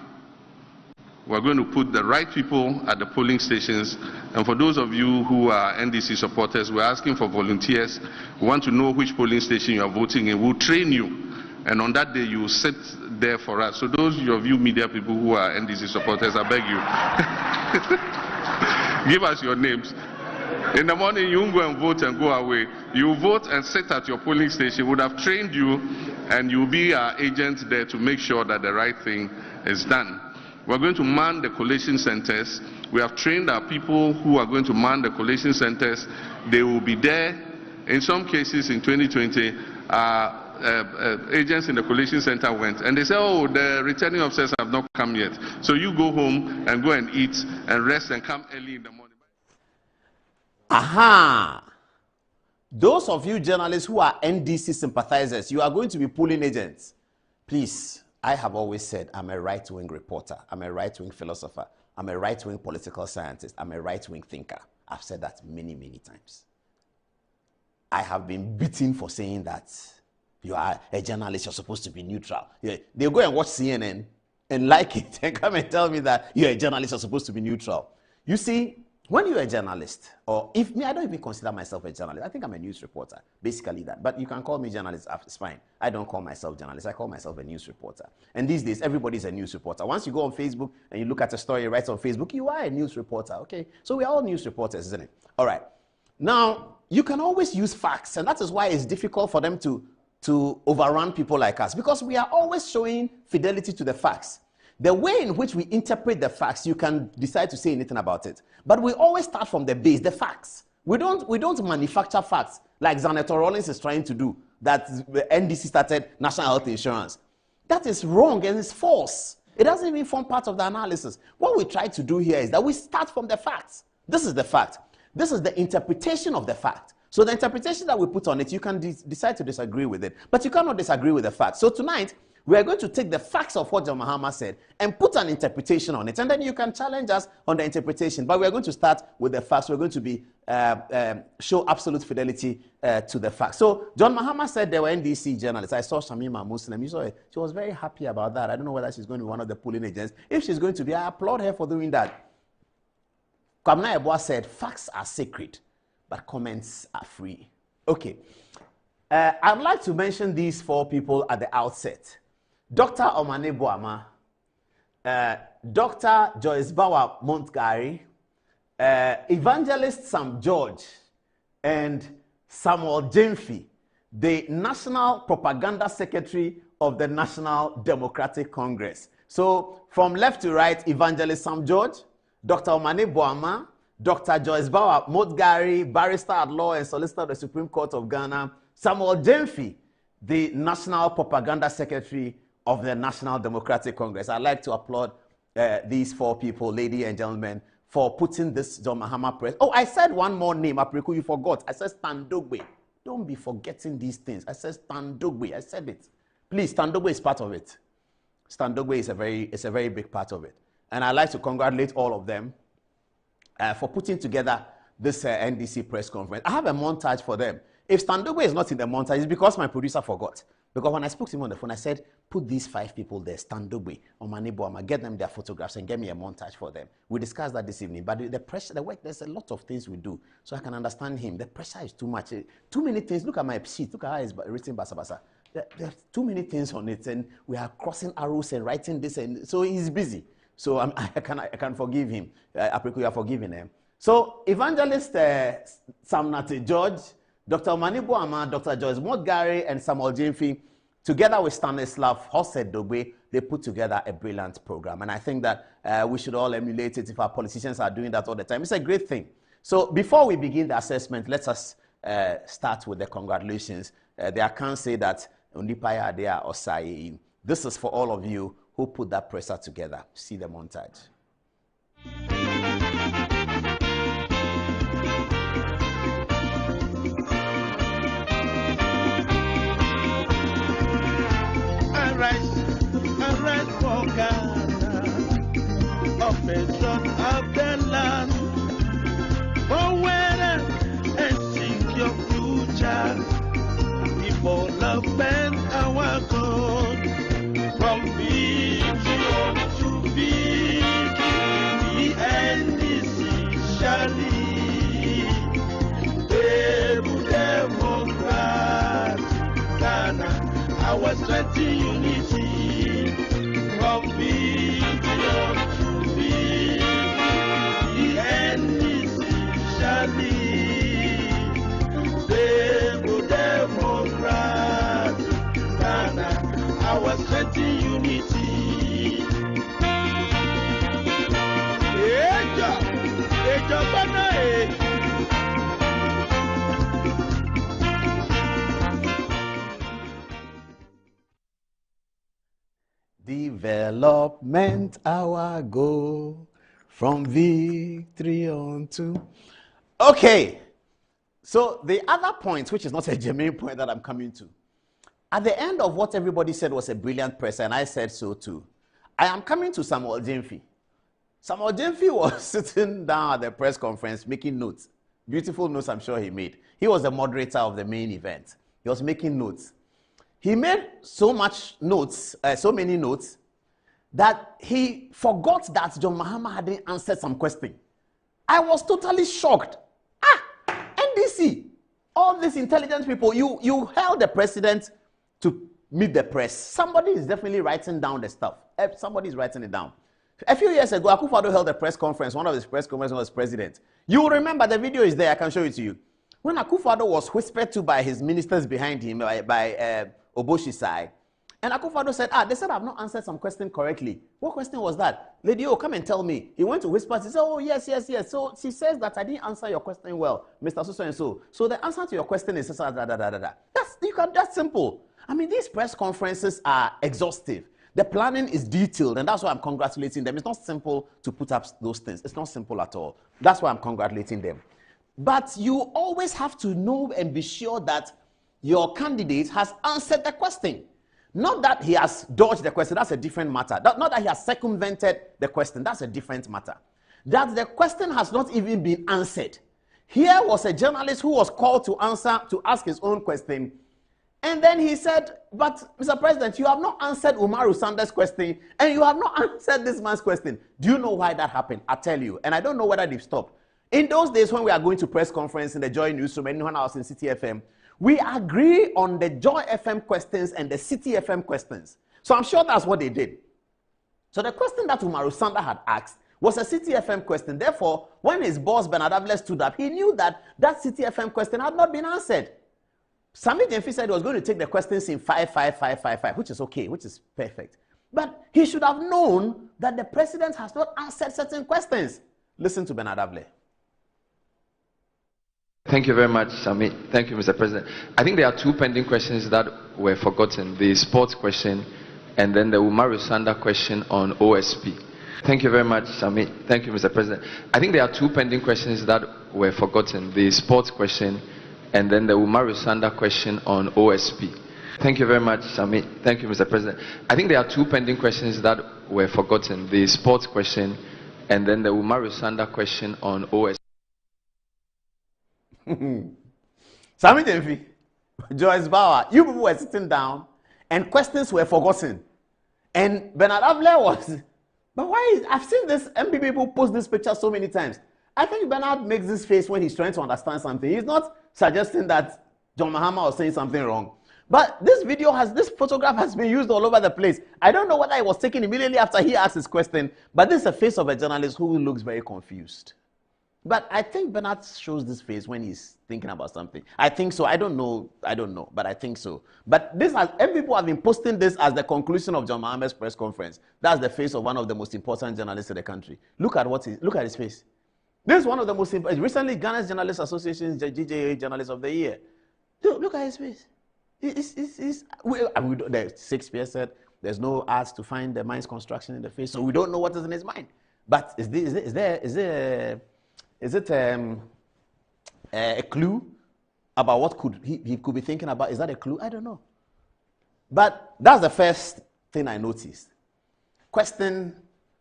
We're going to put the right people at the polling stations. And for those of you who are NDC supporters, we're asking for volunteers. We want to know which polling station you are voting in. We'll train you. And on that day, you will sit there for us. So those of you media people who are NDC supporters, I beg you, give us your names. In the morning, you won't go and vote and go away. You vote and sit at your polling station. We would have trained you, and you'll be our agent there to make sure that the right thing is done. We're going to man the collation centers. We have trained our people who are going to man the collation centers. They will be there In some cases in 2020, agents in the collation center went and they said, oh, the returning officers have not come yet. So you go home and go and eat and rest and come early in the morning. Aha! Those of you journalists who are NDC sympathizers, you are going to be pulling agents. Please, I have always said I'm a right-wing reporter. I'm a right-wing philosopher. I'm a right-wing political scientist. I'm a right-wing thinker. I've said that many, many times. I have been beaten for saying that you are a journalist, you're supposed to be neutral. They go and watch CNN and like it and come and tell me that you're a journalist, you're supposed to be neutral. You see, when you're a journalist, or if me, I don't even consider myself a journalist. I think I'm a news reporter, basically that. But you can call me journalist, it's fine. I don't call myself journalist, I call myself a news reporter. And these days, everybody's a news reporter. Once you go on Facebook and you look at a story right on Facebook, you are a news reporter, okay? So we're all news reporters, isn't it? All right. Now, you can always use facts, and that is why it's difficult for them to overrun people like us, because we are always showing fidelity to the facts. The way in which we interpret the facts, you can decide to say anything about it. But we always start from the base, the facts. We don't manufacture facts like Zaneto Rollins is trying to do, that the NDC started national health insurance. That is wrong and it's false. It doesn't even form part of the analysis. What we try to do here is that we start from the facts. This is the fact. This is the interpretation of the fact. So the interpretation that we put on it, you can decide to disagree with it, but you cannot disagree with the facts. So tonight, we are going to take the facts of what John Mahama said and put an interpretation on it, and then you can challenge us on the interpretation. But we are going to start with the facts. We're going to be show absolute fidelity to the facts. So John Mahama said there were NDC journalists. I saw Shamima Muslim. You saw it. She was very happy about that. I don't know whether she's going to be one of the polling agents. If she's going to be, I applaud her for doing that. Kwabena Eboa said, facts are sacred, but comments are free. Okay. I'd like to mention these four people at the outset. Dr. Omane Boama, Dr. Joyce Bawa Montgomery, Evangelist Sam George, and Samuel Jemfi, the National Propaganda Secretary of the National Democratic Congress. So from left to right, Evangelist Sam George, Dr. Omane Boama, Dr. Joyce Bawa Montgomery, barrister at law and solicitor of the Supreme Court of Ghana, Samuel Jemfi, the National Propaganda Secretary of the National Democratic Congress. I'd like to applaud these four people, ladies and gentlemen, for putting this John Mahama press. Oh, I said one more name, Apriku, you forgot. I said Standogbe. Don't be forgetting these things. I said Standogbe. I said it. Please, Standogbe is part of it. Standogbe is a very big part of it. And I'd like to congratulate all of them for putting together this NDC press conference. I have a montage for them. If Standogbe is not in the montage, it's because my producer forgot. Because when I spoke to him on the phone, I said, put these 5 people there, Standogbe, Omane Boama, get them their photographs and get me a montage for them. We discussed that this evening. But the pressure, the work, there's a lot of things we do. So I can understand him. The pressure is too much. Too many things. Look at my sheet. Look at how it's written basa. There's too many things on it. And we are crossing arrows and writing this. And so he's busy. So I can forgive him. Apriku, you are forgiving him. So Evangelist Samnate George, Dr. Omane Boama, Dr. Joyce Montgomery, and Samuel Jemfi, together with Stanislav Hosset-Dogbe, they put together a brilliant program. And I think that we should all emulate it if our politicians are doing that all the time. It's a great thing. So before we begin the assessment, let us start with the congratulations. I can't say that Undipaya Adea Osai. This is for all of you who put that presser together. See the montage. Arise for Ghana, oppression of the land, forward and seek your future, people of men our God, from vision to big, the NDC shall lead, Democrat, Ghana. Our strength in unity, from billion to billion, the NDC shall lead. Democrat, Ghana, our strength in unity. Ejo bana Development our goal, from victory unto. Okay, so the other point, which is not a germane point that I'm coming to, at the end of what everybody said was a brilliant press, and I said so too, I am coming to Samuel Gyamfi. Samuel Gyamfi was sitting down at the press conference making notes. Beautiful notes, I'm sure he made. He was the moderator of the main event. He was making notes. He made so many notes, that he forgot that John Mahama hadn't answered some question. I was totally shocked. NDC, all these intelligent people, you held the president to meet the press. Somebody is definitely writing down the stuff. Somebody is writing it down. A few years ago, Akufo-Addo held a press conference. One of his press conferences was president. You will remember, the video is there. I can show it to you. When Akufo-Addo was whispered to by his ministers behind him, by Oboshisai, and Akufo-Addo said, they said I've not answered some question correctly. What question was that? Lady, come and tell me. He went to whisper. He said, oh, yes. So she says that I didn't answer your question well, Mr. So-and-so. So the answer to your question is That's simple. I mean, these press conferences are exhaustive. The planning is detailed, and that's why I'm congratulating them. It's not simple to put up those things. It's not simple at all. That's why I'm congratulating them. But you always have to know and be sure that your candidate has answered the question. Not that he has dodged the question, that's a different matter. Not that he has circumvented the question, that's a different matter. That the question has not even been answered. Here was a journalist who was called to ask his own question. And then he said, but Mr. President, you have not answered Umaru Sander's question, and you have not answered this man's question. Do you know why that happened? I tell you, and I don't know whether they've stopped. In those days when we are going to press conference in the Joy Newsroom, and when I was in City FM, we agree on the Joy FM questions and the City FM questions. So I'm sure that's what they did. So the question that Umaru Sander had asked was a City FM question. Therefore, when his boss Bernard Avle stood up, he knew that that City FM question had not been answered. Sammy Gyamfi said he was going to take the questions in 5-5-5-5-5, which is okay, which is perfect. But he should have known that the president has not answered certain questions. Listen to Bernard Avle. Thank you very much, Sami. Thank you, Mr. President. I think there are two pending questions that were forgotten. The sports question and then the Umaru Sander question on OSP. Thank you very much, Sami. Thank you, Mr. President. I think there are two pending questions that were forgotten. The sports question and then the Umaru Sander question on OSP. Thank you very much, Sami. Thank you, Mr. President. I think there are two pending questions that were forgotten. The sports question and then the Umaru Sander question on OSP. Sammy Gyamfi, Joyce Bauer, you people were sitting down and questions were forgotten. And Bernard Avle was, but why I've seen this MP people post this picture so many times. I think Bernard makes this face when he's trying to understand something. He's not suggesting that John Mahama was saying something wrong. But this photograph has been used all over the place. I don't know whether it was taken immediately after he asked his question, but this is a face of a journalist who looks very confused. But I think Bernard shows this face when he's thinking about something. I think so. I don't know, but I think so. But every people have been posting this as the conclusion of John Mahama's press conference. That's the face of one of the most important journalists in the country. Look at his face. This is one of the most important. Recently, Ghana's Journalists Association, GJA Journalist of the Year. Look at his face. The Shakespeare said there's no art to find the mind's construction in the face, so we don't know what is in his mind. But is it a clue about what he could be thinking about? Is that a clue? I don't know. But that's the first thing I noticed. Question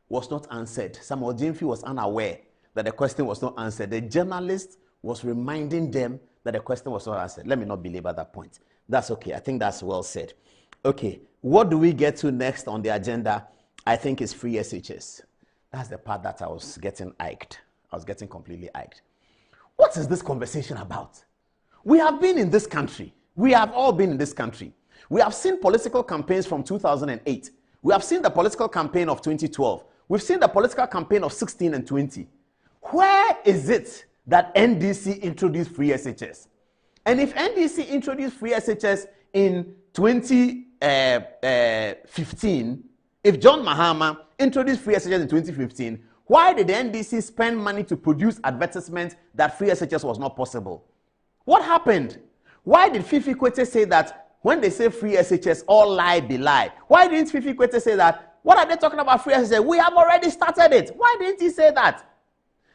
was not answered. Samuel Gyamfi was unaware that the question was not answered. The journalist was reminding them that the question was not answered. Let me not belabor that point. That's okay. I think that's well said. Okay, what do we get to next on the agenda? I think it's free SHS. That's the part that I was getting iked. I was getting completely iked. What is this conversation about? We have been in this country. We have all been in this country. We have seen political campaigns from 2008. We have seen the political campaign of 2012. We've seen the political campaign of 16 and 20. Where is it that NDC introduced free SHS? And if NDC introduced free SHS in 2015, if John Mahama introduced free SHS in 2015, why did the NDC spend money to produce advertisements that free SHS was not possible? What happened? Why did Fifi Kwete say that When they say free SHS, all lie be lie. Why didn't Fifi Kwete say that? What are they talking about free SHS? We have already started it. Why didn't he say that?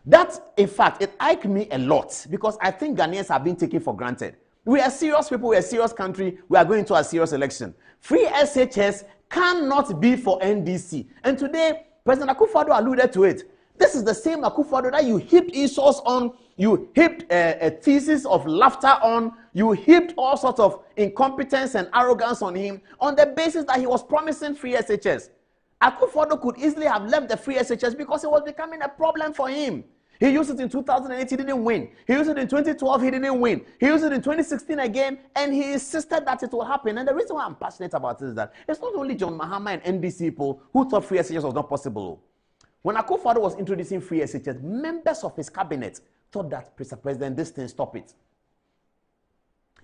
That, in fact, it irked me a lot because I think Ghanaians have been taken for granted. We are serious people, we are a serious country, we are going to a serious election. Free SHS cannot be for NDC. And today, President Akufo-Addo alluded to it. This is the same Akufo-Addo that you heaped insults on, you heaped a thesis of laughter on, you heaped all sorts of incompetence and arrogance on him on the basis that he was promising free SHS. Akufo-Addo could easily have left the free SHS because it was becoming a problem for him. He used it in 2008, he didn't win. He used it in 2012, he didn't win. He used it in 2016 again, and he insisted that it will happen. And the reason why I'm passionate about this is that it's not only John Mahama and NDC people who thought free SHS was not possible. When Akufo-Addo was introducing free SHS, members of his cabinet thought that, Mr. President, this thing, stop it.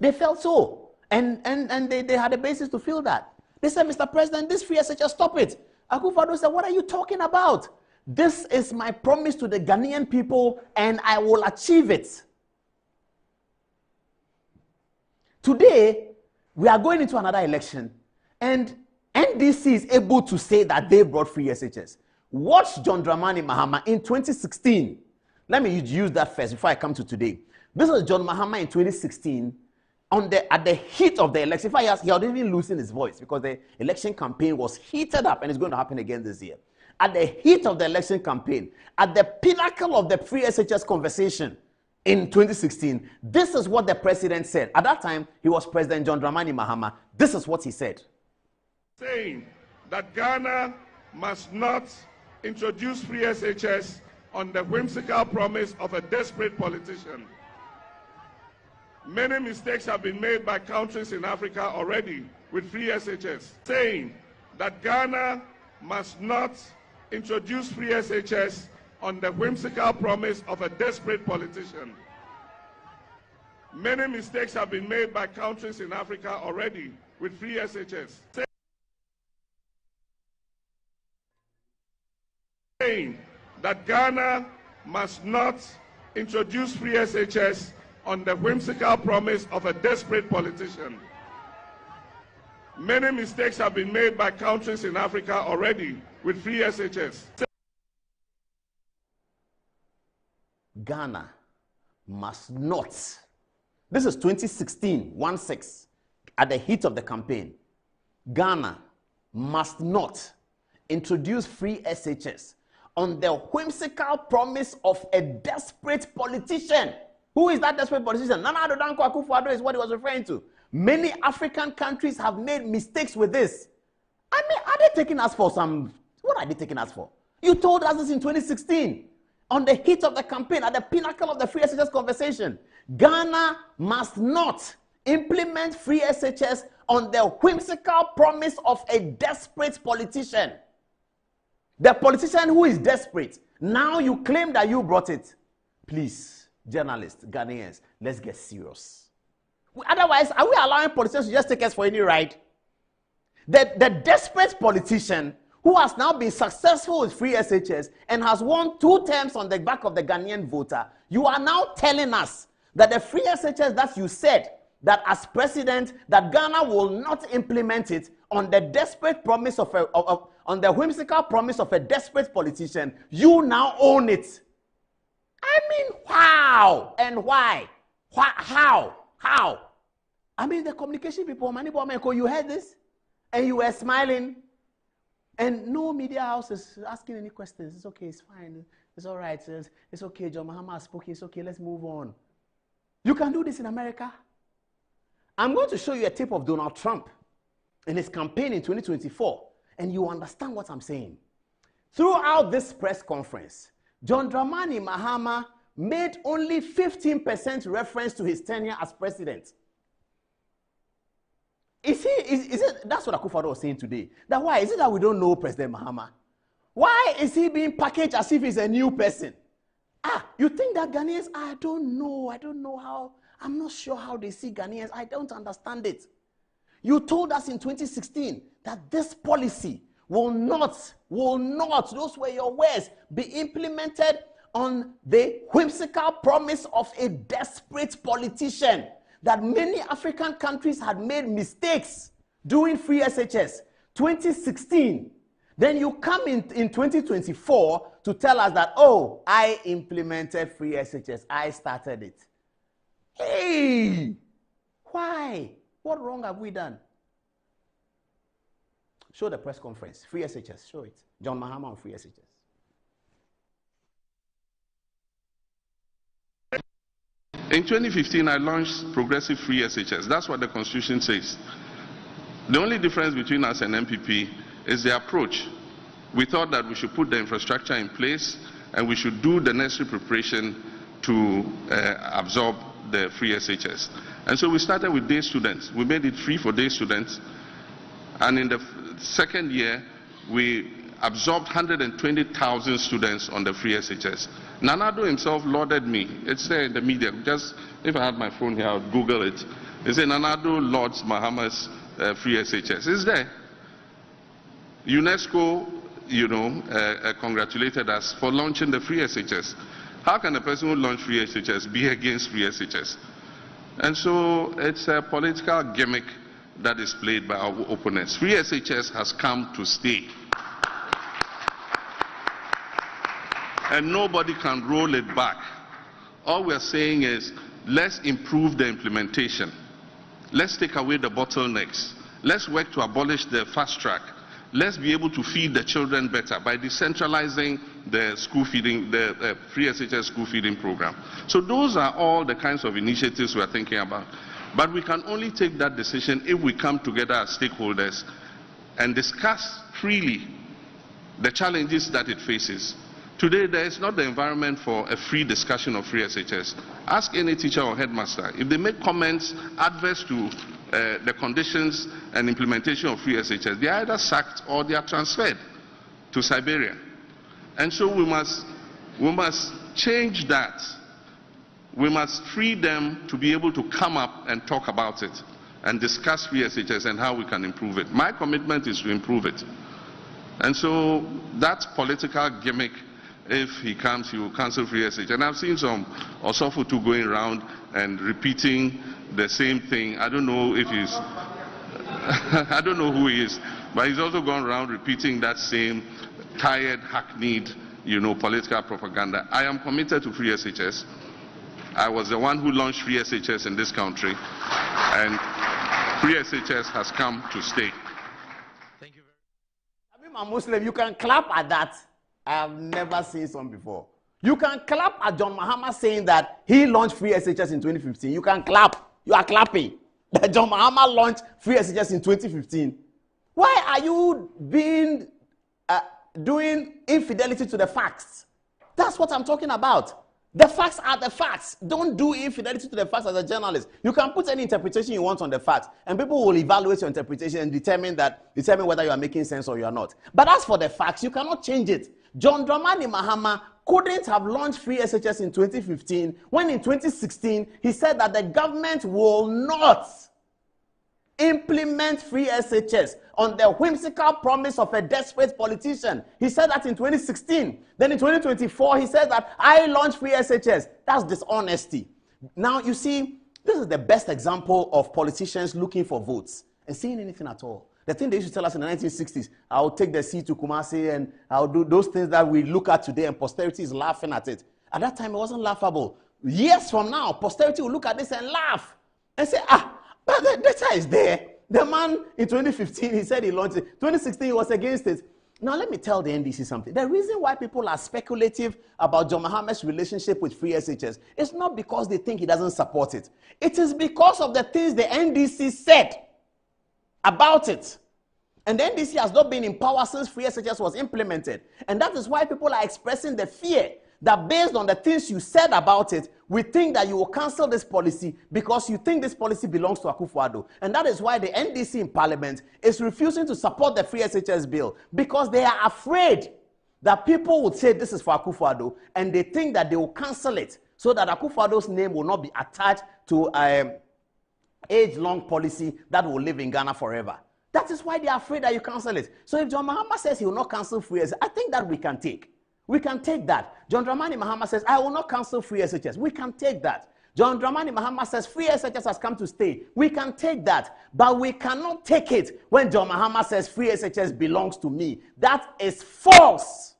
They felt so. And they had a basis to feel that. They said, Mr. President, this free SHS, stop it. Akufo-Addo said, what are you talking about? This is my promise to the Ghanaian people, and I will achieve it. Today, we are going into another election, and NDC is able to say that they brought free SHS. Watch John Dramani Mahama in 2016. Let me use that first before I come to today. This was John Mahama in 2016 at the heat of the election. In fact, he had even losing his voice because the election campaign was heated up, and it's going to happen again this year. At the heat of the election campaign, at the pinnacle of the free SHS conversation in 2016, this is what the president said. At that time, he was President John Dramani Mahama. This is what he said. Saying that Ghana must not introduce free SHS on the whimsical promise of a desperate politician. Many mistakes have been made by countries in Africa already with free SHS. Saying that Ghana must not introduce free SHS on the whimsical promise of a desperate politician. Many mistakes have been made by countries in Africa already with free SHS. Saying that Ghana must not introduce free SHS on the whimsical promise of a desperate politician. Many mistakes have been made by countries in Africa already with free SHS. Ghana must not. This is 2016, 1-6, at the heat of the campaign. Ghana must not introduce free SHS on the whimsical promise of a desperate politician. Who is that desperate politician? Nana Addo Dankwa Akufo-Addo is what he was referring to. Many African countries have made mistakes with this. I mean, are they taking us for some... What are they taking us for? You told us this in 2016, on the heat of the campaign, at the pinnacle of the free SHS conversation. Ghana must not implement free SHS on the whimsical promise of a desperate politician. The politician who is desperate. Now you claim that you brought it. Please, journalists, Ghanaians, let's get serious. Otherwise, are we allowing politicians to just take us for any ride? The desperate politician who has now been successful with free SHS and has won 2 terms on the back of the Ghanaian voter, you are now telling us that the free SHS that you said, that as president, that Ghana will not implement it on the desperate promise on the whimsical promise of a desperate politician, you now own it. I mean, how and why? How? I mean, the communication people, you heard this? And you were smiling. And no media house is asking any questions. It's okay, it's fine. It's all right. It's okay, John Mahama has spoken. It's okay, let's move on. You can do this in America. I'm going to show you a tape of Donald Trump in his campaign in 2024. And you understand what I'm saying. Throughout this press conference, John Dramani Mahama made only 15% reference to his tenure as president. Is it that's what Akufo-Addo was saying today? That why is it that we don't know President Mahama? Why is he being packaged as if he's a new person? You think that Ghanaians? I don't know how. I'm not sure how they see Ghanaians. I don't understand it. You told us in 2016 that this policy will not, those were your words, be implemented on the whimsical promise of a desperate politician. that many African countries had made mistakes doing free SHS. 2016. Then you come in 2024 to tell us that, oh, I implemented free SHS. I started it. Hey! Why? What wrong have we done? Show the press conference. Free SHS. Show it. John Mahama on free SHS. In 2015, I launched progressive free SHS. That's what the Constitution says. The only difference between us and MPP is the approach. We thought that we should put the infrastructure in place and we should do the necessary preparation to absorb the free SHS. And so we started with day students. We made it free for day students. And in the second year, we absorbed 120,000 students on the free SHS. Nanado himself lauded me. It's there in the media. Just, if I had my phone here, I would Google it. They say Nanado lauds Mahama's free SHS. It's there. UNESCO, congratulated us for launching the free SHS. How can a person who launched free SHS be against free SHS? And so it's a political gimmick that is played by our opponents. Free SHS has come to stay. And nobody can roll it back. All we're saying is, let's improve the implementation. Let's take away the bottlenecks. Let's work to abolish the fast track. Let's be able to feed the children better by decentralizing the school feeding, the free SHS school feeding program. So those are all the kinds of initiatives we're thinking about. But we can only take that decision if we come together as stakeholders and discuss freely the challenges that it faces. Today, there is not the environment for a free discussion of free SHS. Ask any teacher or headmaster. If they make comments adverse to the conditions and implementation of free SHS, they are either sacked or they are transferred to Siberia. And so we must change that. We must free them to be able to come up and talk about it and discuss free SHS and how we can improve it. My commitment is to improve it. And so that political gimmick, if he comes, he will cancel free SHS. And I've seen some Osofutu going around and repeating the same thing. I don't know if he's, I don't know who he is, but he's also gone around repeating that same tired, hackneyed, political propaganda. I am committed to free SHS. I was the one who launched free SHS in this country, and free SHS has come to stay. Thank you very much. I'm a Muslim. You can clap at that. I have never seen some before. You can clap at John Mahama saying that he launched free SHS in 2015. You can clap. You are clapping. That John Mahama launched free SHS in 2015. Why are you doing infidelity to the facts? That's what I'm talking about. The facts are the facts. Don't do infidelity to the facts as a journalist. You can put any interpretation you want on the facts, and people will evaluate your interpretation and determine whether you are making sense or you are not. But as for the facts, you cannot change it. John Dramani Mahama couldn't have launched free SHS in 2015 when in 2016 he said that the government will not implement free SHS on the whimsical promise of a desperate politician. He said that in 2016. Then in 2024, he said that I launched free SHS. That's dishonesty. Now, you see, this is the best example of politicians looking for votes and saying anything at all. The thing they used to tell us in the 1960s, I'll take the sea to Kumasi and I'll do those things that we look at today and posterity is laughing at it. At that time, it wasn't laughable. Years from now, posterity will look at this and laugh and say, but the data is there. The man in 2015, he said he launched it. 2016, he was against it. Now, let me tell the NDC something. The reason why people are speculative about John Mahama's relationship with free SHS is not because they think he doesn't support it. It is because of the things the NDC said about it. And the NDC has not been in power since free SHS was implemented. And that is why people are expressing the fear that based on the things you said about it, we think that you will cancel this policy because you think this policy belongs to Akufo-Addo. And that is why the NDC in Parliament is refusing to support the free SHS bill, because they are afraid that people would say this is for Akufo-Addo, and they think that they will cancel it so that Akufo-Addo's name will not be attached to age-long policy that will live in Ghana forever. That is why they are afraid that you cancel it. So if John Mahama says he will not cancel free SHS, I think that we can take. We can take that. John Dramani Mahama says, I will not cancel free SHS. We can take that. John Dramani Mahama says free SHS has come to stay. We can take that, but we cannot take it when John Mahama says free SHS belongs to me. That is false.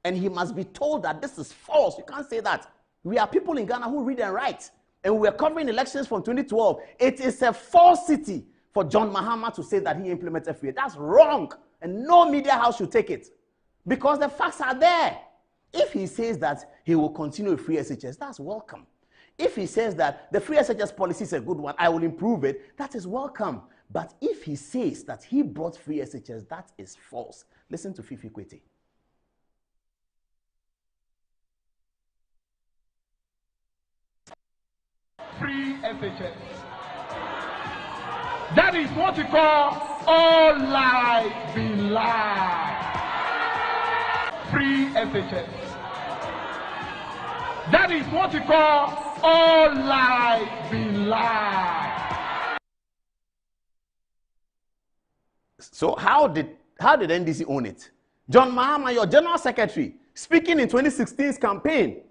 And he must be told that this is false. You can't say that. We are people in Ghana who read and write. And we are covering elections from 2012. It is a falsity for John Mahama to say that he implemented free. That's wrong. And no media house should take it. Because the facts are there. If he says that he will continue with free SHS, that's welcome. If he says that the free SHS policy is a good one, I will improve it, that is welcome. But if he says that he brought free SHS, that is false. Listen to Fifi Kwete. Free SHS. That is what we call all lies be lies. Free SHS. That is what we call all lies be lies. So how did NDC own it? John Mahama, your general secretary, speaking in 2016's campaign,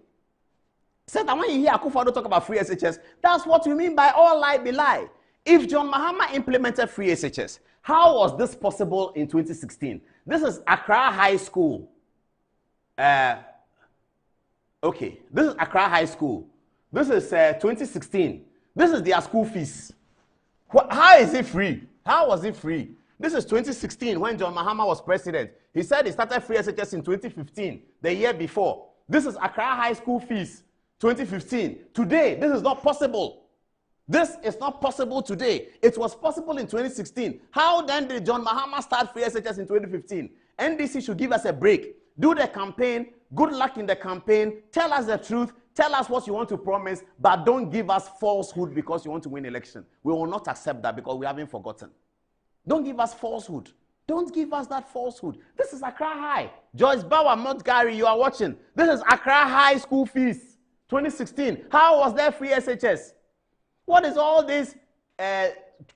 said that when you hear Akufo-Addo talk about free SHS, that's what we mean by all lie be lie. If John Mahama implemented free SHS, how was this possible in 2016? This is Accra High School. Okay, this is Accra High School. This is 2016. This is their school fees. How is it free? How was it free? This is 2016 when John Mahama was president. He said he started free SHS in 2015, the year before. This is Accra High School fees, 2015. Today, this is not possible. This is not possible today. It was possible in 2016. How then did John Mahama start free SHS in 2015? NDC should give us a break. Do the campaign. Good luck in the campaign. Tell us the truth. Tell us what you want to promise, but don't give us falsehood because you want to win election. We will not accept that because we haven't forgotten. Don't give us falsehood. Don't give us that falsehood. This is Accra High. Joyce Bauer, Montgomery, you are watching. This is Accra High School fees, 2016. How was there free SHS? What is all this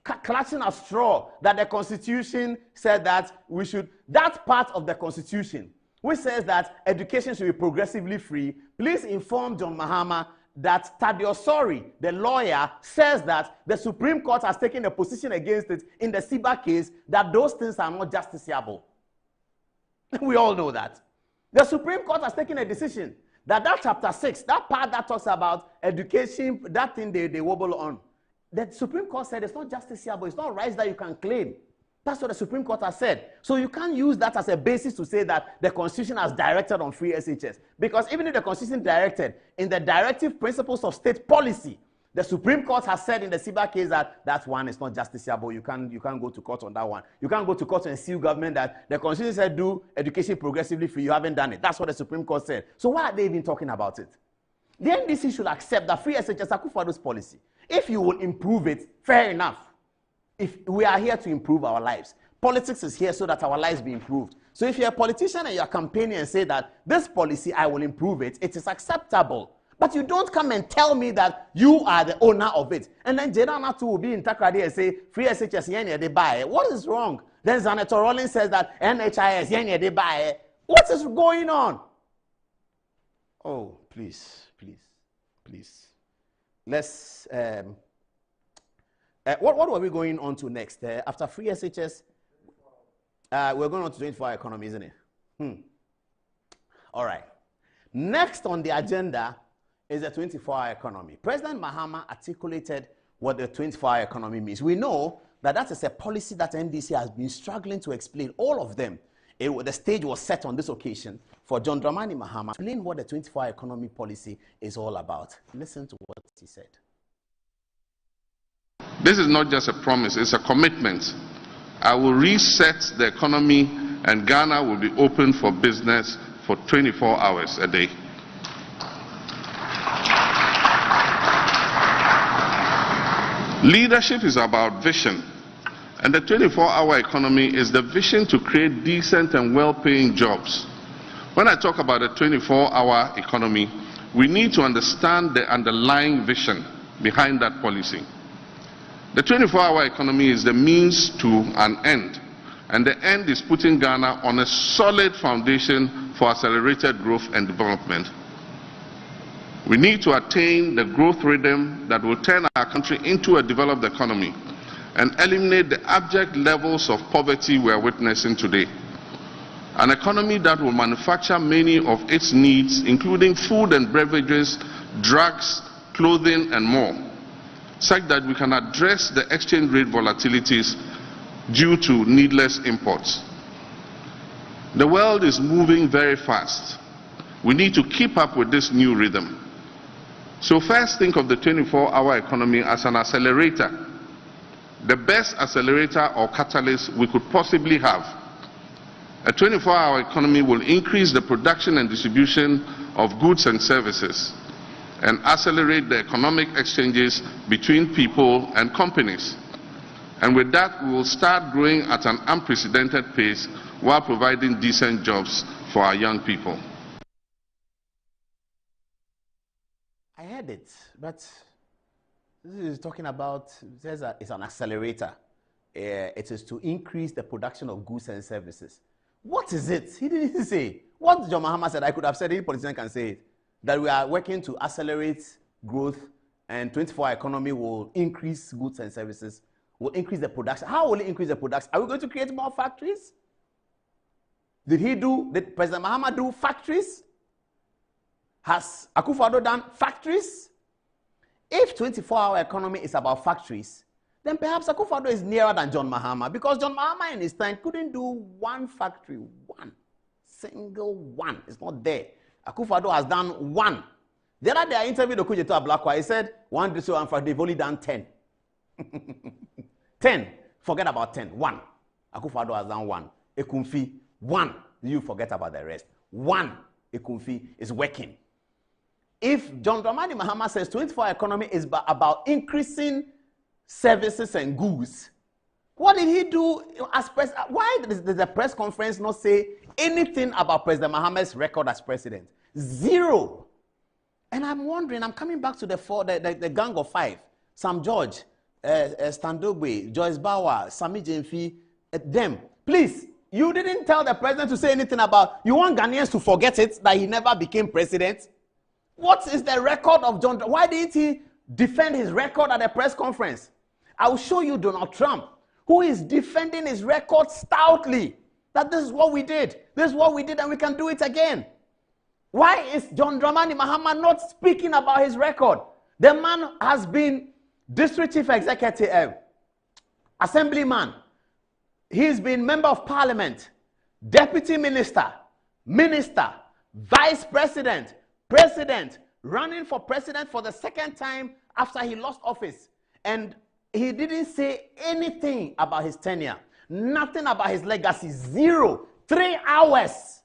clutching at straw that the Constitution said that we should, that part of the Constitution which says that education should be progressively free, please inform John Mahama that Tadiosori, the lawyer, says that the Supreme Court has taken a position against it in the Siba case that those things are not justiciable. We all know that. The Supreme Court has taken a decision that chapter 6, that part that talks about education, that thing they wobble on, the Supreme Court said it's not justiciable, it's not rights that you can claim. That's what the Supreme Court has said. So you can't use that as a basis to say that the Constitution has directed on free SHS. Because even if the Constitution directed in the directive principles of state policy, the Supreme Court has said in the Siba case that that one is not justiciable. You can't go to court on that one. You can't go to court and sue government that the Constitution said do education progressively free. You haven't done it. That's what the Supreme Court said. So why are they even talking about it? The NDC should accept that free SHS is Akufo-Addo's policy. If you will improve it, fair enough. If we are here to improve our lives. Politics is here so that our lives be improved. So if you're a politician and you're campaigning and say that this policy, I will improve it, it is acceptable. But you don't come and tell me that you are the owner of it. And then Jedana too will be in Takrady and say, free SHS, they buy it. What is wrong? Then Senator Rollins says that NHIS, they buy it. What is going on? Oh, please. Let's... what were we going on to next? After free SHS, we're going on to 24-hour economy, isn't it? All right. Next on the agenda is the 24-hour economy. President Mahama articulated what the 24-hour economy means. We know that is a policy that NDC has been struggling to explain, all of them. The stage was set on this occasion for John Dramani Mahama to explain what the 24-hour economy policy is all about. Listen to what he said. This is not just a promise, it's a commitment. I will reset the economy and Ghana will be open for business for 24 hours a day. Leadership is about vision, and the 24-hour economy is the vision to create decent and well-paying jobs. When I talk about the 24-hour economy, we need to understand the underlying vision behind that policy. The 24-hour economy is the means to an end, and the end is putting Ghana on a solid foundation for accelerated growth and development. We need to attain the growth rhythm that will turn our country into a developed economy and eliminate the abject levels of poverty we are witnessing today. An economy that will manufacture many of its needs, including food and beverages, drugs, clothing, and more, such that we can address the exchange rate volatilities due to needless imports. The world is moving very fast. We need to keep up with this new rhythm. So first, think of the 24-hour economy as an accelerator, the best accelerator or catalyst we could possibly have. A 24-hour economy will increase the production and distribution of goods and services and accelerate the economic exchanges between people and companies. And with that, we will start growing at an unprecedented pace while providing decent jobs for our young people. I heard it, but this is talking about, it says that it's an accelerator. It is to increase the production of goods and services. What is it? He didn't say. What John Mahama said, I could have said, any politician can say it, that we are working to accelerate growth and 24-hour economy will increase goods and services, will increase the production. How will it increase the production? Are we going to create more factories? Did President Mahama do factories? Has Akufo-Addo done factories? If 24-hour economy is about factories, then perhaps Akufo-Addo is nearer than John Mahama, because John Mahama in his time couldn't do one factory, one single one. It's not there. Akufo-Addo has done one. The other day I interviewed Okujeto Ablakwa. He said, one district and factory, they've only done 10. 10. Forget about 10. One. Akufo-Addo has done one. Ekumfi, one. You forget about the rest. One. Ekumfi is working. If John Dramani Mahama says 24-hour economy is about increasing services and goods, what did he do as president? Why does the press conference not say anything about President Mahama's record as president? Zero. And I'm wondering, I'm coming back to the gang of five. Sam George, Standogbe, Joyce Bauer, Sami Jemfi, them. Please, you didn't tell the president to say anything about, you want Ghanaians to forget it, that he never became president? What is the record of John? Why didn't he defend his record at a press conference? I will show you Donald Trump, who is defending his record stoutly, that this is what we did. This is what we did and we can do it again. Why is John Dramani Mahama not speaking about his record? The man has been district chief executive, assemblyman. He's been member of parliament, deputy minister, minister, vice president, president, running for president for the second time after he lost office. And he didn't say anything about his tenure, nothing about his legacy, zero. 3 hours.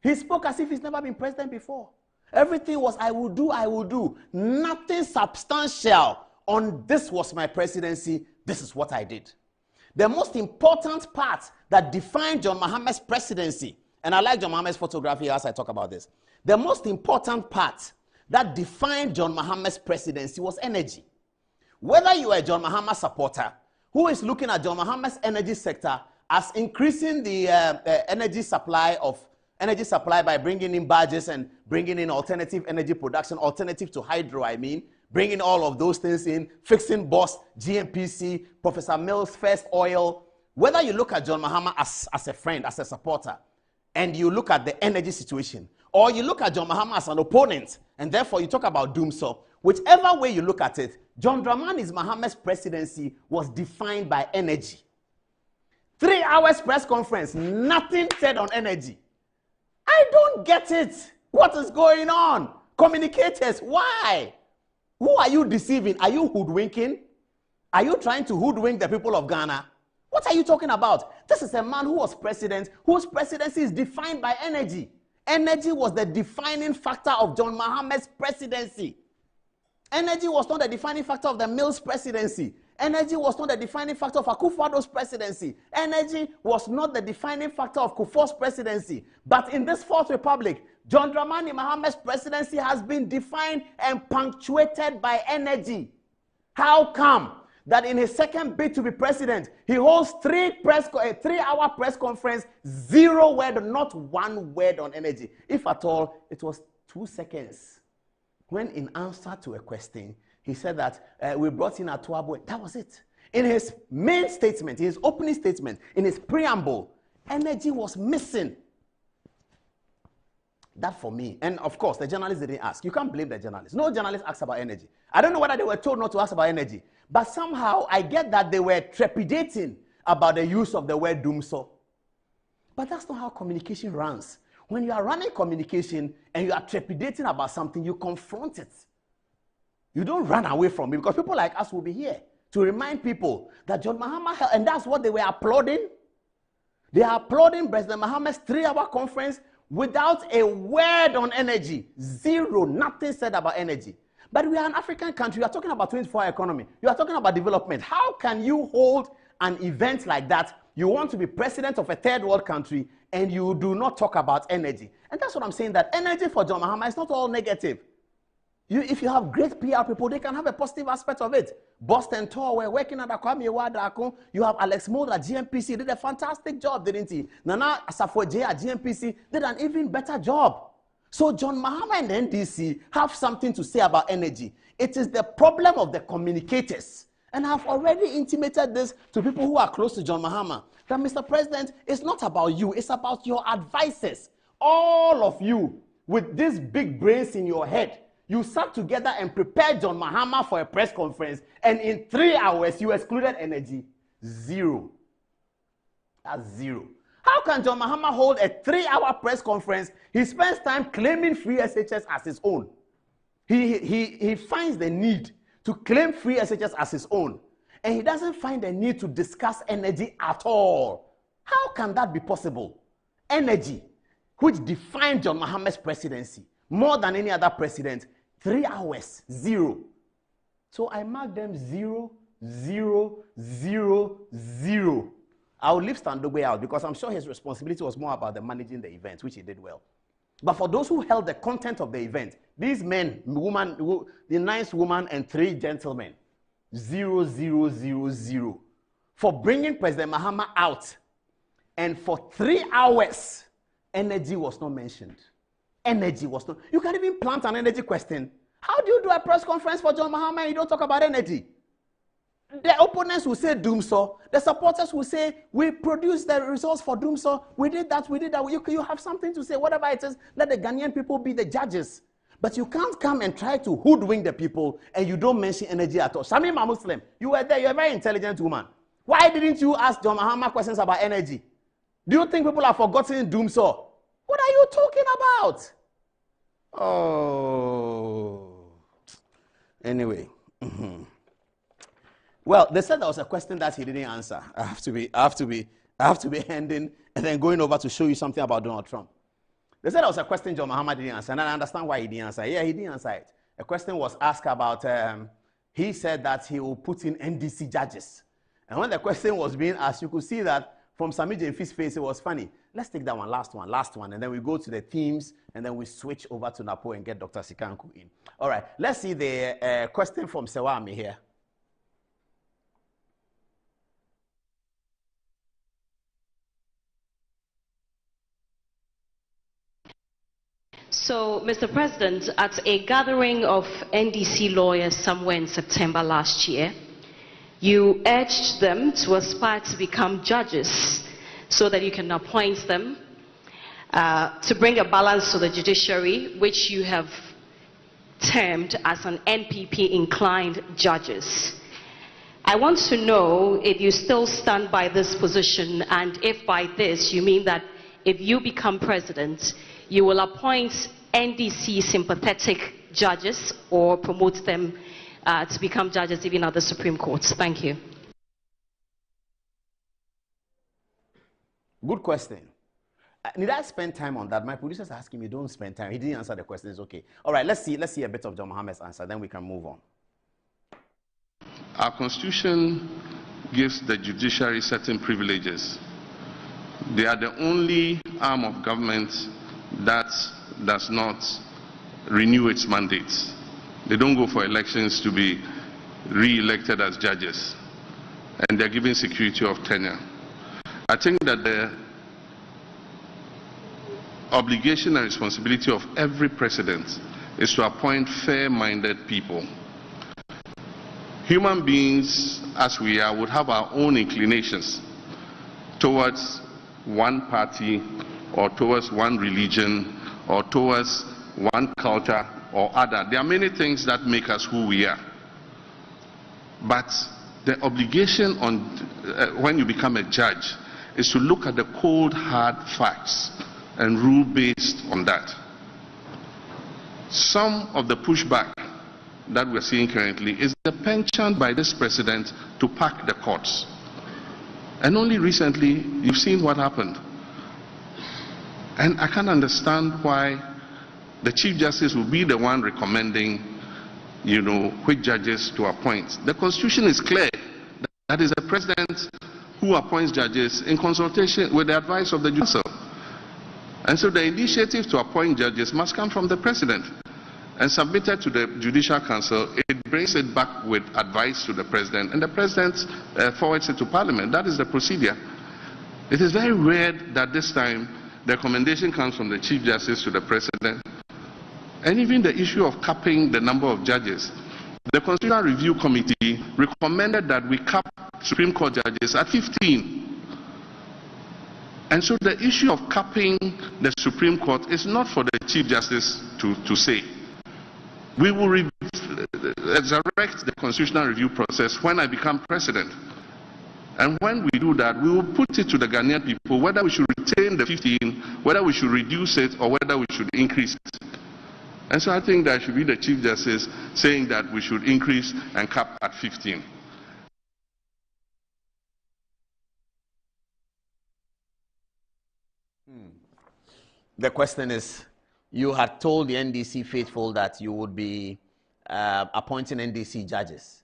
He spoke as if he's never been president before. Everything was, I will do, I will do. Nothing substantial on this was my presidency, this is what I did. The most important part that defined John Mahama's presidency, and I like John Mahama's photography as I talk about this, the most important part that defined John Mahama's presidency was energy. Whether you are a John Mahama supporter who is looking at John Mahama's energy sector as increasing the energy supply by bringing in barges and bringing in alternative energy production, alternative to hydro, bringing all of those things in, fixing BOSS, GNPC, Professor Mills' first oil. Whether you look at John Mahama as a friend, as a supporter, and you look at the energy situation, or you look at John Mahama as an opponent, and therefore you talk about doomsday, whichever way you look at it, John Dramani Mahama's presidency was defined by energy. 3 hours press conference, nothing said on energy. I don't get it. What is going on? Communicators, why? Who are you deceiving? Are you hoodwinking? Are you trying to hoodwink the people of Ghana? What are you talking about? This is a man who was president, whose presidency is defined by energy. Energy was the defining factor of John Mahama's presidency. Energy was not the defining factor of the Mills presidency. Energy was not the defining factor of Akufo-Addo's presidency. Energy was not the defining factor of Kufuor's presidency. But in this Fourth Republic, John Dramani Mahama's presidency has been defined and punctuated by energy. How come that in his second bid to be president, he holds 3-hour press conference, 0 word, not 1 word on energy? If at all, it was 2 seconds. when in answer to a question, he said that we brought in Atuabo. That was it. In his main statement, in his opening statement, in his preamble, energy was missing. That for me. And of course, the journalists didn't ask. You can't blame the journalists. No journalist asked about energy. I don't know whether they were told not to ask about energy. But somehow, I get that they were trepidating about the use of the word doomso. But that's not how communication runs. When you are running communication and you are trepidating about something, you confront it. You don't run away from it, because people like us will be here to remind people that John Mahama held, and that's what they were applauding. They are applauding President Mahama's 3-hour conference without a word on energy. Zero, nothing said about energy. But we are an African country. We are talking about 24-hour economy. You are talking about development. How can you hold an event like that? You want to be president of a third world country and you do not talk about energy. And that's what I'm saying, that energy for John Mahama is not all negative. If you have great PR people, they can have a positive aspect of it. Boston Tour, we're working at Kwame Wadako. You have Alex Mold at GMPC, did a fantastic job, didn't he? Nana Asafo at GMPC did an even better job. So John Mahama and the NDC have something to say about energy. It is the problem of the communicators. And I've already intimated this to people who are close to John Mahama, that Mr. President, it's not about you, it's about your advisors. All of you with these big brains in your head, you sat together and prepared John Mahama for a press conference, and in 3 hours you excluded energy. Zero. That's zero. How can John Mahama hold a 3-hour press conference? He spends time claiming free SHS as his own. He finds the need to claim free SHS as his own, and he doesn't find the need to discuss energy at all. How can that be possible? Energy, which defined John Mahama's presidency more than any other president, 3 hours, zero. So I mark them 0, 0, 0, 0. I'll leave Standogwe out because I'm sure his responsibility was more about the managing the event, which he did well. But for those who held the content of the event, these men, woman, the nice woman and 3 gentlemen, 0, 0, 0, 0. For bringing President Mahama out, and for 3 hours, energy was not mentioned. Energy was not. You can even plant an energy question. How do you do a press conference for John Mahama and you don't talk about energy? The opponents will say doomso. The supporters will say, we produced the results for doomso. We did that, we did that. You have something to say, whatever it is, let the Ghanaian people be the judges. But you can't come and try to hoodwink the people and you don't mention energy at all. Shamima Muslim, you were there, you're a very intelligent woman. Why didn't you ask John Mahama questions about energy? Do you think people have forgotten doomso? What are you talking about? Oh. Anyway. Well, they said there was a question that he didn't answer. I have to be handing and then going over to show you something about Donald Trump. They said there was a question John Mahama didn't answer, and I understand why he didn't answer. Yeah, he didn't answer it. A question was asked about, he said that he will put in NDC judges. And when the question was being asked, you could see that from Sami Jemfi's face, it was funny. Let's take that one, last one, and then we go to the themes, and then we switch over to Napo and get Dr. Sikanku in. All right, let's see the question from Sewami here. So, Mr. President, at a gathering of NDC lawyers somewhere in September last year, you urged them to aspire to become judges so that you can appoint them to bring a balance to the judiciary, which you have termed as an NPP-inclined judges. I want to know if you still stand by this position, and if by this you mean that if you become president, you will appoint NDC sympathetic judges or promote them to become judges even at the Supreme Court. Thank you. Good question. Did I spend time on that? My producers are asking me, don't spend time. He didn't answer the question. It's okay. All right, let's see a bit of John Mahama's answer, then we can move on. Our constitution gives the judiciary certain privileges. They are the only arm of government that does not renew its mandates. They don't go for elections to be re-elected as judges, and they're given security of tenure. I think that the obligation and responsibility of every president is to appoint fair-minded people. Human beings, as we are, would have our own inclinations towards one party or towards one religion or towards one culture or other. There are many things that make us who we are. But the obligation on when you become a judge is to look at the cold, hard facts and rule based on that. Some of the pushback that we're seeing currently is the penchant by this president to pack the courts. And only recently, you've seen what happened. And I can't understand why the Chief Justice will be the one recommending, which judges to appoint. The Constitution is clear. That is the president who appoints judges in consultation with the advice of the Judicial. And so the initiative to appoint judges must come from the president and submitted to the Judicial Council. It brings it back with advice to the president, and the president forwards it to Parliament. That is the procedure. It is very rare that this time the recommendation comes from the Chief Justice to the president. And even the issue of capping the number of judges. The Constitutional Review Committee recommended that we cap Supreme Court judges at 15. And so the issue of capping the Supreme Court is not for the Chief Justice to say. We will resurrect the Constitutional Review process when I become president. And when we do that, we will put it to the Ghanaian people whether we should retain the 15, whether we should reduce it, or whether we should increase it. And so I think that should be the Chief Justice saying that we should increase and cap at 15. The question is, you had told the NDC faithful that you would be appointing NDC judges.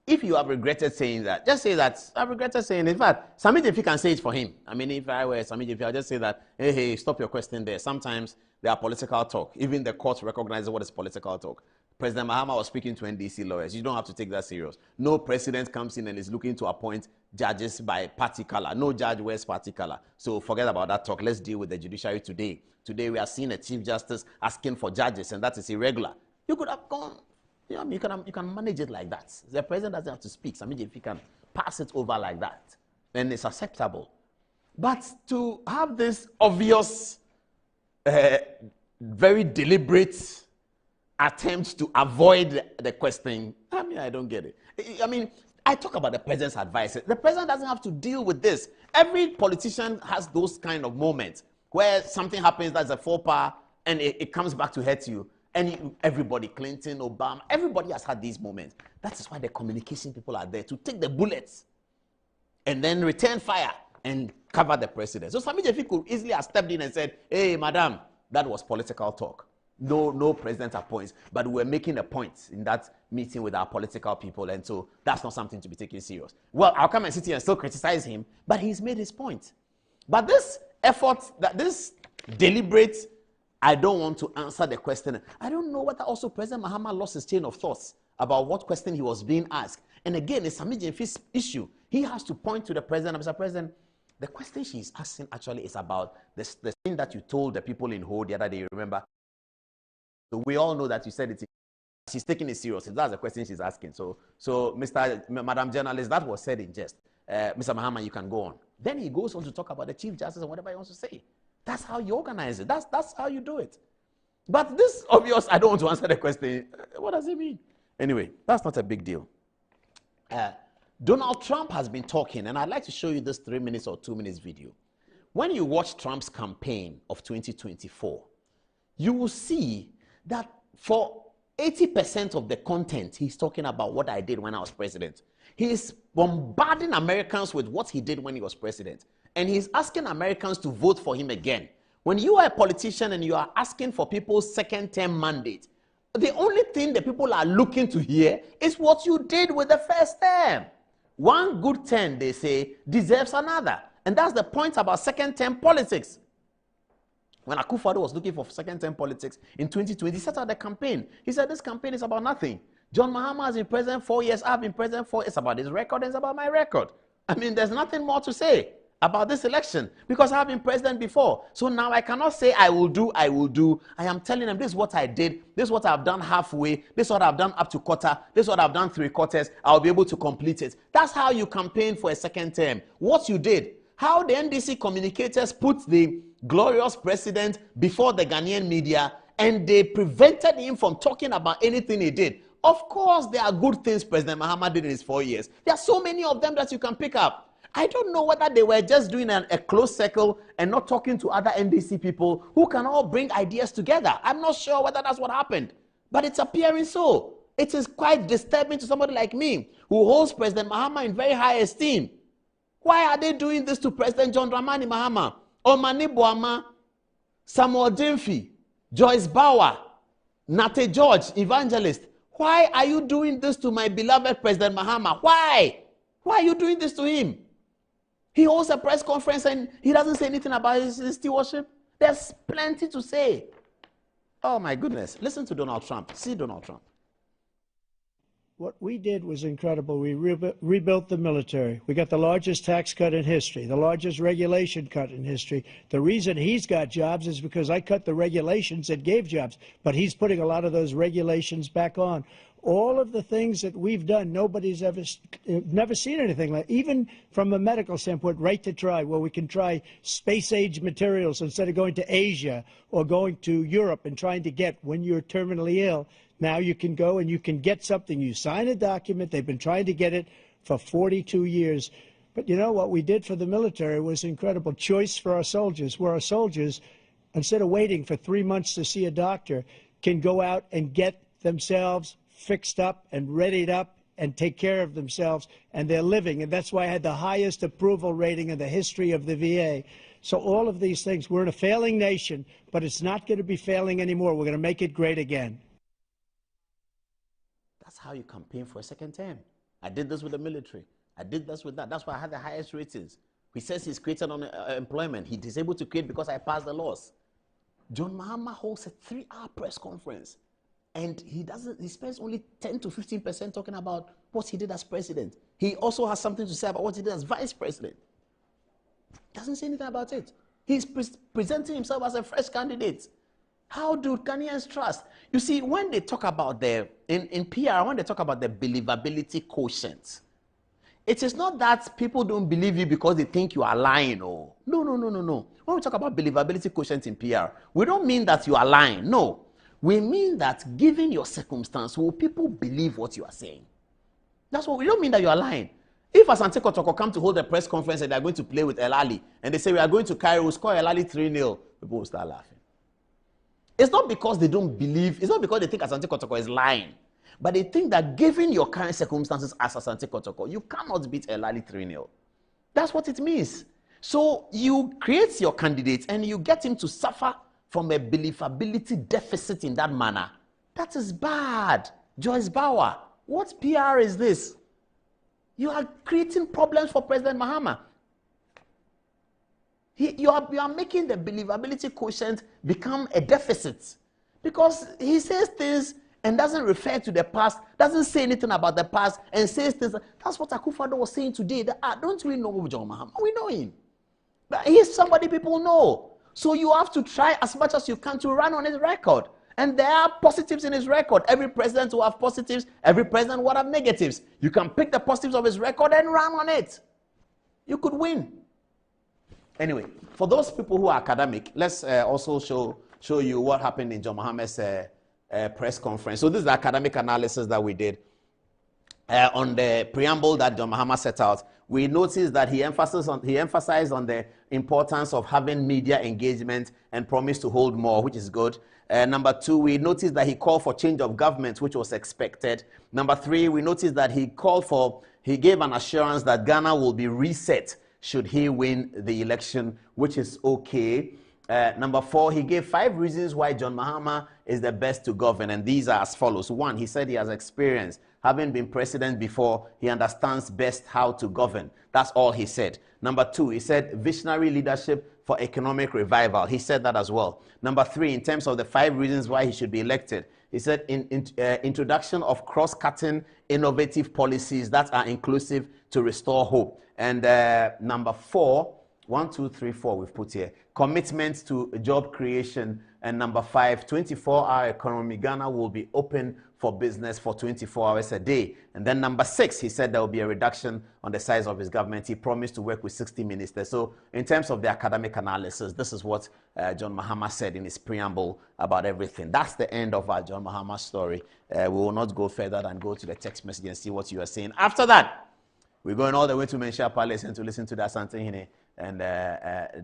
If you have regretted saying that, just say that, I've regretted saying it. In fact, Samit, if you can say it for him. I mean, if I were Samit, if I'll just say that, hey, stop your question there. Sometimes there are political talk. Even the court recognizes what is political talk. President Mahama was speaking to NDC lawyers. You don't have to take that serious. No president comes in and is looking to appoint judges by party color. No judge wears party color. So forget about that talk. Let's deal with the judiciary today. Today we are seeing a Chief Justice asking for judges, and that is irregular. You could have gone. You can manage it like that. The president doesn't have to speak. I mean, if you can pass it over like that, then it's acceptable. But to have this obvious, very deliberate attempt to avoid the question, I mean, I don't get it. I mean, I talk about the president's advice. The president doesn't have to deal with this. Every politician has those kind of moments where something happens that's a faux pas and it comes back to hurt you. And everybody, Clinton, Obama, everybody has had these moments. That is why the communication people are there, to take the bullets and then return fire and cover the president. So Samit Jefi could easily have stepped in and said, hey, madam, that was political talk. No president appoints. But we were making a point in that meeting with our political people, and so that's not something to be taken serious. Well, I'll come and sit here and still criticize him, but he's made his point. But this effort, this deliberate, I don't want to answer the question. I don't know whether also President Mahama lost his chain of thoughts about what question he was being asked. And again, it's Samit Jefi's issue. He has to point to the president. Mr. President, the question she's asking actually is about the thing that you told the people in Ho the other day, remember? So we all know that you said it. She's taking it seriously. That's the question she's asking. So Madam Journalist, that was said in jest. Mr. Mahama, you can go on. Then he goes on to talk about the Chief Justice and whatever he wants to say. That's how you organize it. That's how you do it. But this obvious, I don't want to answer the question. What does it mean? Anyway, that's not a big deal. Donald Trump has been talking, and I'd like to show you this 3 minutes or 2 minutes video. When you watch Trump's campaign of 2024, you will see that for 80% of the content, he's talking about what I did when I was president. He's bombarding Americans with what he did when he was president. And he's asking Americans to vote for him again. When you are a politician and you are asking for people's second-term mandate, the only thing the people are looking to hear is what you did with the first term. One good turn, they say, deserves another. And that's the point about second-term politics. When Akufo-Addo was looking for second-term politics in 2020, he set out the campaign. He said, this campaign is about nothing. John Mahama has been president 4 years. I've been president 4 years. It's about his record and it's about my record. I mean, there's nothing more to say. about this election because I've been president before. So now I cannot say I will do. I am telling them this is what I did. This is what I've done halfway. This is what I've done up to quarter. This is what I've done 3/4. I'll be able to complete it. That's how you campaign for a second term. What you did, how the NDC communicators put the glorious president before the Ghanaian media and they prevented him from talking about anything he did. Of course, there are good things President Mahama did in his 4 years. There are so many of them that you can pick up. I don't know whether they were just doing a closed circle and not talking to other NDC people who can all bring ideas together. I'm not sure whether that's what happened, but it's appearing so. It is quite disturbing to somebody like me who holds President Mahama in very high esteem. Why are they doing this to President John Dramani Mahama, Omani Boama, Samuel Dimfi, Joyce Bauer, Nate George, evangelist? Why are you doing this to my beloved President Mahama? Why? Why are you doing this to him? He holds a press conference and he doesn't say anything about his stewardship. There's plenty to say. Oh my goodness. Listen to Donald Trump. See Donald Trump. What we did was incredible. We rebuilt the military. We got the largest tax cut in history, the largest regulation cut in history. The reason he's got jobs is because I cut the regulations that gave jobs, but he's putting a lot of those regulations back on. All of the things that we've done, nobody's never seen anything like. Even from a medical standpoint, right to try, where we can try space-age materials instead of going to Asia or going to Europe and trying to get when you're terminally ill. Now you can go and you can get something. You sign a document. They've been trying to get it for 42 years. But you know what we did for the military was incredible. Choice for our soldiers, where our soldiers, instead of waiting for 3 months to see a doctor, can go out and get themselves fixed up and readied up and take care of themselves, and they're living. And that's why I had the highest approval rating in the history of the VA. So all of these things, we're in a failing nation, but it's not going to be failing anymore. We're going to make it great again. That's how you campaign for a second term. I did this with the military. I did this with that. That's why I had the highest ratings. He says he's created employment. He is able to create because I passed the laws. John Mahama holds a 3-hour press conference. And he spends only 10 to 15% talking about what he did as president. He also has something to say about what he did as vice president. Doesn't say anything about it. He's presenting himself as a fresh candidate. How do Ghanaians trust? You see, when they talk about in PR, when they talk about the believability quotient, it is not that people don't believe you because they think you are lying. No. When we talk about believability quotient in PR, we don't mean that you are lying. No. We mean that given your circumstance, will people believe what you are saying? That's what we don't mean that you are lying. If Asante Kotoko come to hold a press conference and they are going to play with El Ali, and they say we are going to Cairo, we'll score El Ali 3-0, people will start laughing. It's not because they don't believe, it's not because they think Asante Kotoko is lying, but they think that given your current circumstances as Asante Kotoko, you cannot beat El Ali 3-0. That's what it means. So you create your candidate and you get him to suffer from a believability deficit in that manner. That is bad. Joyce Bauer, what PR is this? You are creating problems for President Mahama. You are making the believability quotient become a deficit because he says things and doesn't refer to the past, doesn't say anything about the past, and says things. That's what Akufo-Addo was saying today. Don't we know John Mahama? We know him. But he's somebody people know. So you have to try as much as you can to run on his record. And there are positives in his record. Every president will have positives. Every president will have negatives. You can pick the positives of his record and run on it. You could win. Anyway, for those people who are academic, let's also show you what happened in John Mahama's press conference. So this is the academic analysis that we did. On the preamble that John Mahama set out, we noticed that he emphasized on the importance of having media engagement and promised to hold more, which is good. Number 2, we noticed that he called for change of government, which was expected. Number 3, we noticed that he gave an assurance that Ghana will be reset should he win the election, which is okay. Number 4, he gave 5 reasons why John Mahama is the best to govern, and these are as follows. 1, he said he has experience. Having been president before, he understands best how to govern. That's all he said. Number 2, he said visionary leadership for economic revival. He said that as well. Number 3, in terms of the 5 reasons why he should be elected, he said introduction of cross-cutting innovative policies that are inclusive to restore hope. And number 4, 1, 2, 3, 4 we've put here. Commitment to job creation. And number 5, 24-hour economy. Ghana will be open for business for 24 hours a day. And then number 6, he said there will be a reduction on the size of his government. He promised to work with 60 ministers. So in terms of the academic analysis, this is what John Mahama said in his preamble about everything. That's the end of our John Mahama story. We will not go further than go to the text message and see what you are saying. After that, we're going all the way to Manhyia Palace and to listen to that Santehine and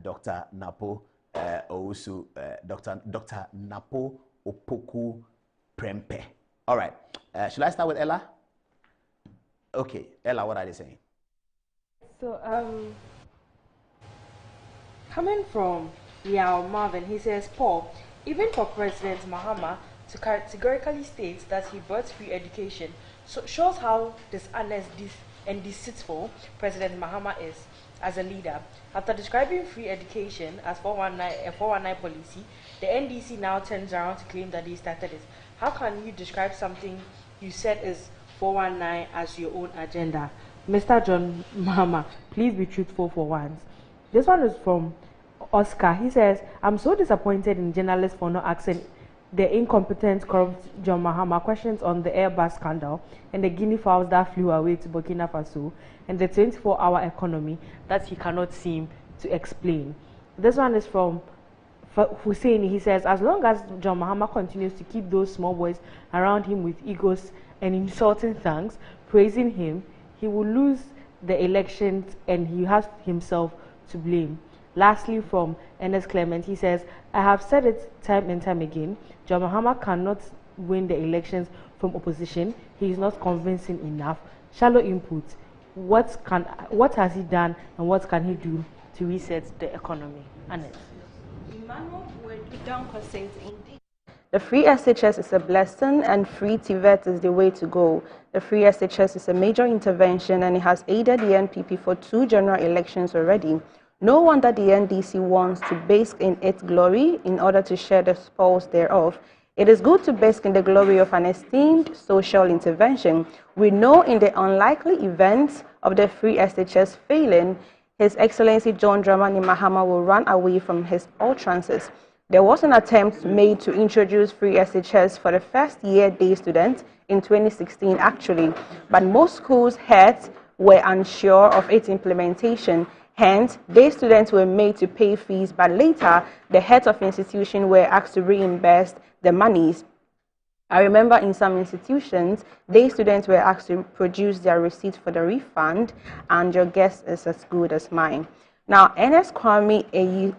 Dr. Napo Owusu, Dr. Napo Opoku Prempe. All right. Should I start with Ella? Okay. Ella, what are they saying? So, coming from Yao Marvin, he says, Paul, even for President Mahama to categorically state that he brought free education, so shows how dishonest and deceitful President Mahama is as a leader. After describing free education as a 419 policy, the NDC now turns around to claim that he started it. How can you describe something you said is 419 as your own agenda? Mr. John Mahama, please be truthful for once. This one is from Oscar. He says, I'm so disappointed in journalists for not asking the incompetent, corrupt John Mahama questions on the Airbus scandal and the guinea fowls that flew away to Burkina Faso and the 24-hour economy that he cannot seem to explain. This one is from Hussein. He says, as long as John Mahama continues to keep those small boys around him with egos and insulting thanks, praising him, he will lose the elections and he has himself to blame. Lastly, from Ernest Clement, he says, I have said it time and time again, John Mahama cannot win the elections from opposition. He is not convincing enough. Shallow input. What has he done and what can he do to reset the economy? Annette. The free SHS is a blessing and free TVET is the way to go. The free SHS is a major intervention and it has aided the NPP for 2 general elections already. No wonder the NDC wants to bask in its glory in order to share the spoils thereof. It is good to bask in the glory of an esteemed social intervention. We know in the unlikely event of the free SHS failing, His Excellency John Dramani Mahama will run away from his utterances. There was an attempt made to introduce free SHS for the first-year day students in 2016 actually, but most schools' heads were unsure of its implementation. Hence, day students were made to pay fees, but later, the heads of institutions were asked to reimburse the monies. I remember in some institutions, day students were asked to produce their receipt for the refund, and your guess is as good as mine. Now, Ernest Kwame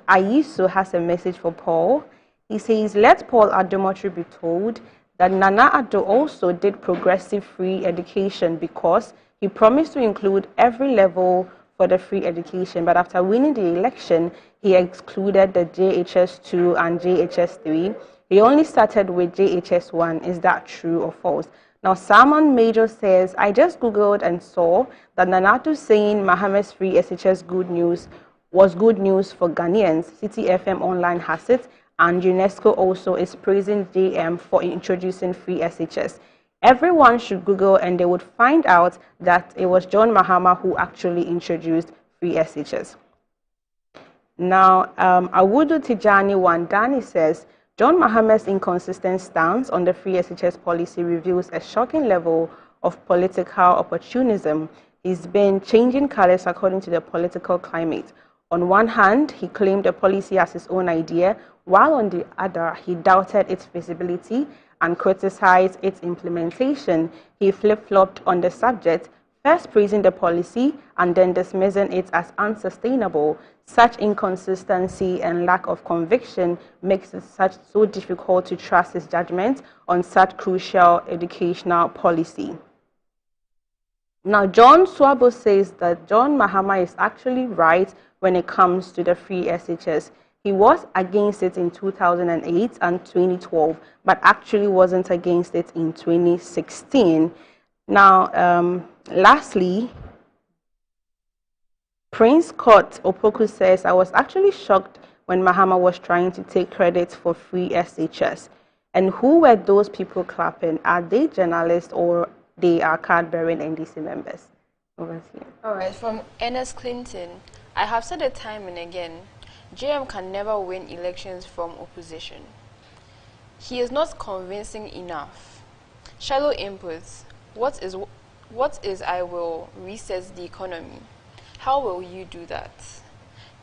Ayiso has a message for Paul. He says, let Paul Adomotri be told that Nana Addo also did progressive free education because he promised to include every level for the free education, but after winning the election, he excluded the JHS2 and JHS3. He only started with JHS1. Is that true or false? Now, Salmon Major says, I just Googled and saw that Nanatu saying Mahama's free SHS good news was good news for Ghanaians. City FM Online has it, and UNESCO also is praising JM for introducing free SHS. Everyone should Google and they would find out that it was John Mahama who actually introduced free SHS. Now, Awudu Tijani Wandani says, John Mahama's inconsistent stance on the free SHS policy reveals a shocking level of political opportunism. He's been changing colors according to the political climate. On one hand, he claimed the policy as his own idea, while on the other, he doubted its feasibility and criticized its implementation. He flip-flopped on the subject, first praising the policy and then dismissing it as unsustainable. Such inconsistency and lack of conviction makes it so difficult to trust his judgment on such crucial educational policy. Now, John Swabo says that John Mahama is actually right when it comes to the free SHS. He was against it in 2008 and 2012, but actually wasn't against it in 2016. Now, lastly, Prince Scott Opoku says, I was actually shocked when Mahama was trying to take credit for free SHS. And who were those people clapping? Are they journalists or they are card-bearing NDC members? Over here. All right, from Ernest Clinton, I have said it time and again, JM can never win elections from opposition. He is not convincing enough. Shallow inputs. What is I will reset the economy? How will you do that?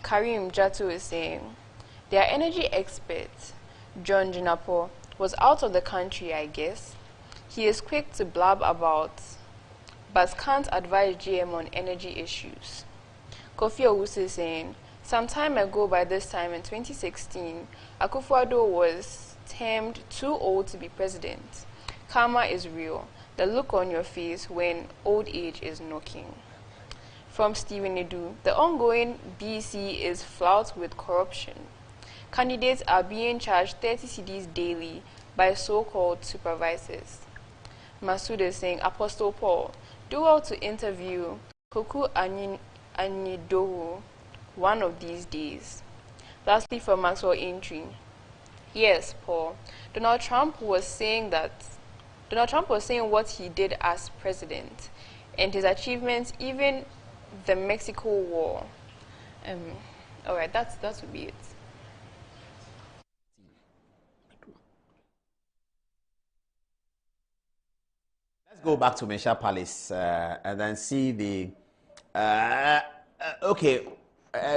Karim Jatu is saying, their energy expert, John Napo, was out of the country, I guess. He is quick to blab about, but can't advise GM on energy issues. Kofi Owusu is saying, some time ago by this time in 2016, Akufo-Addo was termed too old to be president. Karma is real. The look on your face when old age is knocking. From Stephen Edu, the ongoing BC is flouted with corruption. Candidates are being charged 30 cedis daily by so-called supervisors. Masood is saying, Apostle Paul, do well to interview Kuku Anidowu one of these days. Lastly, from Maxwell Entry, yes, Paul, Donald Trump was saying what he did as president and his achievements, even the Mexico War. All right, that would be it. Let's go back to Manhyia Palace and then see the. Okay,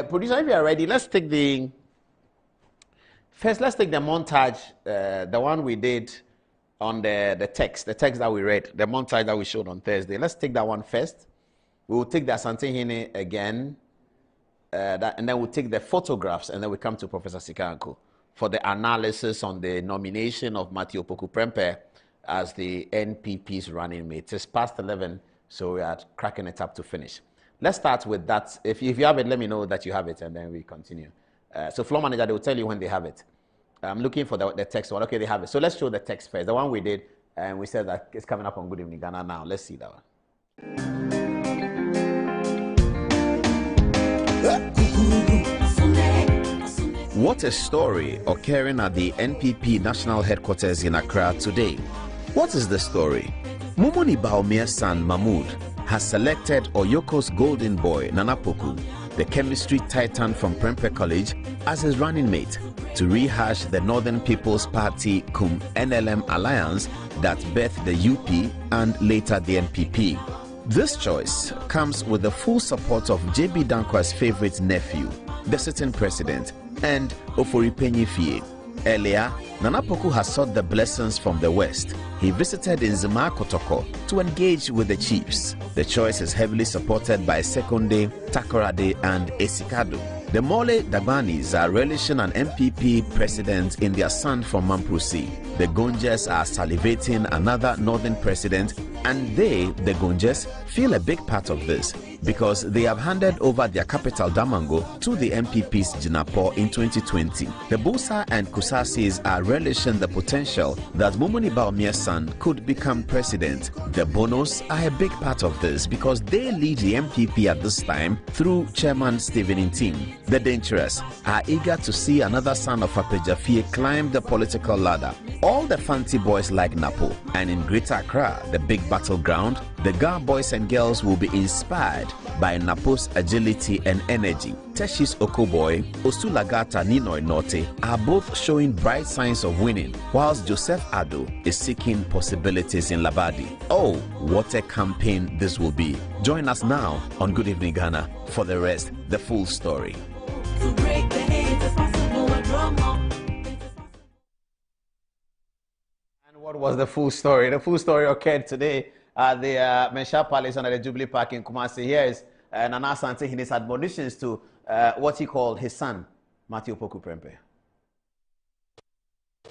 producer, if you are ready, let's take the. First, let's take the montage, the one we did on the text that we read, the montage that we showed on Thursday. Let's take that one first. We will take the Asante Hene again, and then we'll take the photographs, and then we come to Professor Sikanko for the analysis on the nomination of Matthew Opoku Prempeh as the NPP's running mate. It's past 11, so we are cracking it up to finish. Let's start with that. If you have it, let me know that you have it, and then we continue. So floor manager, they will tell you when they have it. I'm looking for the text one. Okay, they have it. So let's show the text first. The one we did, and we said that it's coming up on Good Evening Ghana now. Let's see that one. What a story occurring at the NPP national headquarters in Accra today. What is the story? Mumuni Baomia's son Mahmoud has selected Oyoko's golden boy Nana Poku, the chemistry titan from Prempeh College, as his running mate to rehash the Northern People's Party cum NLM alliance that birthed the UP and later the NPP. This choice comes with the full support of JB Dankwa's favorite nephew, the sitting president, and Oforipenyi Fie. Earlier, Nana Poku has sought the blessings from the West. He visited Nzima Kotoko to engage with the chiefs. The choice is heavily supported by Sekonde, Takoradi, and Esikado. The Mole Dagbanis are relishing an MPP president in their son from Mamprusi. The Gonjes are salivating another northern president, and they, the Gonjes, feel a big part of this because they have handed over their capital Damango to the MPP's Jinapo in 2020. The Busa and Kusasis are relishing the potential that Mumuni Baomia's son could become president. The Bonos are a big part of this because they lead the MPP at this time through Chairman Stephen Intim. The Dangerous are eager to see another son of Apejafie climb the political ladder. All the fancy boys like Napo, and in Greater Accra, the big battleground, the Ga boys and girls will be inspired by Napo's agility and energy. Teshis Okoboy, Osulagata Ninoy Norte are both showing bright signs of winning, whilst Joseph Ado is seeking possibilities in Labadi. Oh, what a campaign this will be. Join us now on Good Evening Ghana for the rest, the full story. And what was the full story? The full story occurred today at the Manhyia Palace under the Jubilee Park in Kumasi. Here is Nana Asante Hene's admonitions to what he called his son, Matthew Opoku Prempeh.